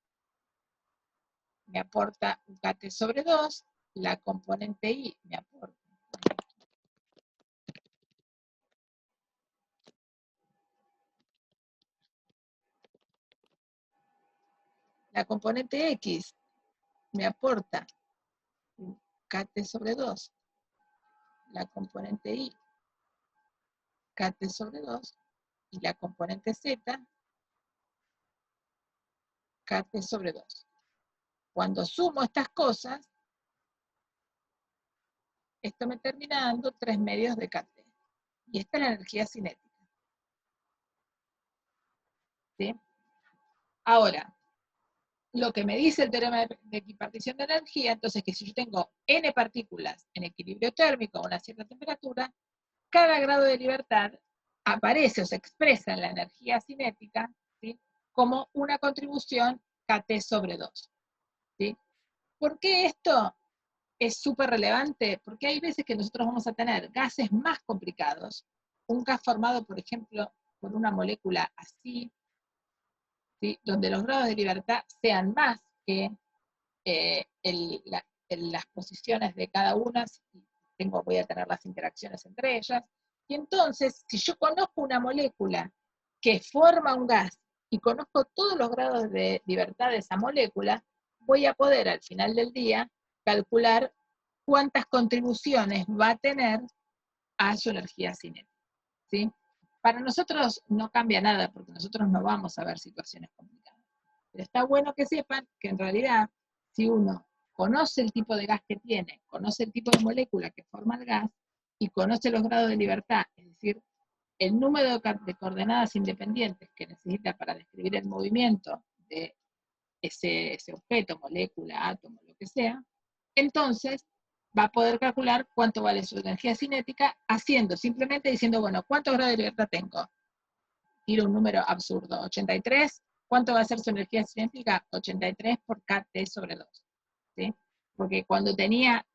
me aporta un kT/2, la componente Y me aporta. La componente X me aporta un kT/2, la componente Y kT/2 y la componente Z kT/2. Cuando sumo estas cosas, esto me termina dando 3/2 de kT. Y esta es la energía cinética. ¿Sí? Ahora, lo que me dice el teorema de equipartición de energía, entonces que si yo tengo n partículas en equilibrio térmico a una cierta temperatura, cada grado de libertad aparece o se expresa en la energía cinética, ¿sí? Como una contribución kT/2. ¿Sí? ¿Por qué esto es súper relevante? Porque hay veces que nosotros vamos a tener gases más complicados, un gas formado, por ejemplo, por una molécula así, ¿sí? Donde los grados de libertad sean más que las posiciones de cada una, voy a tener las interacciones entre ellas, y entonces, si yo conozco una molécula que forma un gas y conozco todos los grados de libertad de esa molécula, voy a poder al final del día calcular cuántas contribuciones va a tener a su energía cinética. ¿Sí? Para nosotros no cambia nada, porque nosotros no vamos a ver situaciones complicadas. Pero está bueno que sepan que en realidad, si uno conoce el tipo de gas que tiene, conoce el tipo de molécula que forma el gas, y conoce los grados de libertad, es decir, el número de coordenadas independientes que necesita para describir el movimiento de ese objeto, molécula, átomo, lo que sea, entonces va a poder calcular cuánto vale su energía cinética simplemente diciendo, bueno, ¿cuántos grados de libertad tengo? Tiro un número absurdo, 83. ¿Cuánto va a ser su energía cinética? 83 por kT/2. ¿Sí? Porque cuando tenía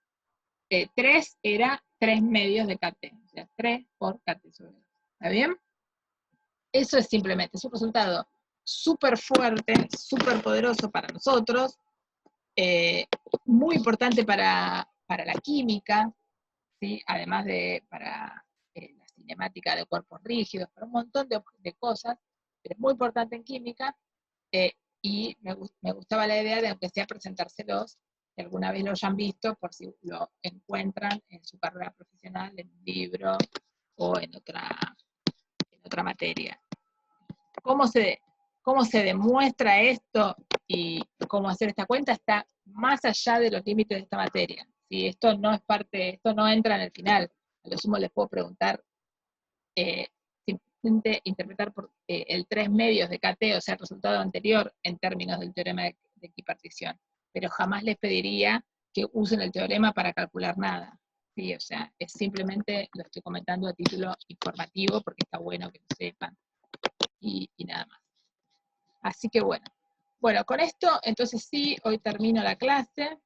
3 era 3/2 de kT, o sea, 3 por kT/2. ¿Está bien? Eso es simplemente, es un resultado súper fuerte, súper poderoso para nosotros, muy importante para la química, ¿sí? Además de para la cinemática de cuerpos rígidos, para un montón de cosas, pero es muy importante en química, y me gustaba la idea de, aunque sea presentárselos, que alguna vez lo hayan visto, por si lo encuentran en su carrera profesional, en un libro o en otra materia. ¿Cómo se demuestra esto y cómo hacer esta cuenta? Está más allá de los límites de esta materia. ¿Sí? Esto no entra en el final. A lo sumo les puedo preguntar, simplemente interpretar por el 3/2 de kT, o sea, el resultado anterior en términos del teorema de equipartición. Pero jamás les pediría que usen el teorema para calcular nada. ¿Sí? O sea, es simplemente, lo estoy comentando a título informativo porque está bueno que lo sepan. Y nada más. Así que bueno, con esto, entonces sí, hoy termino la clase.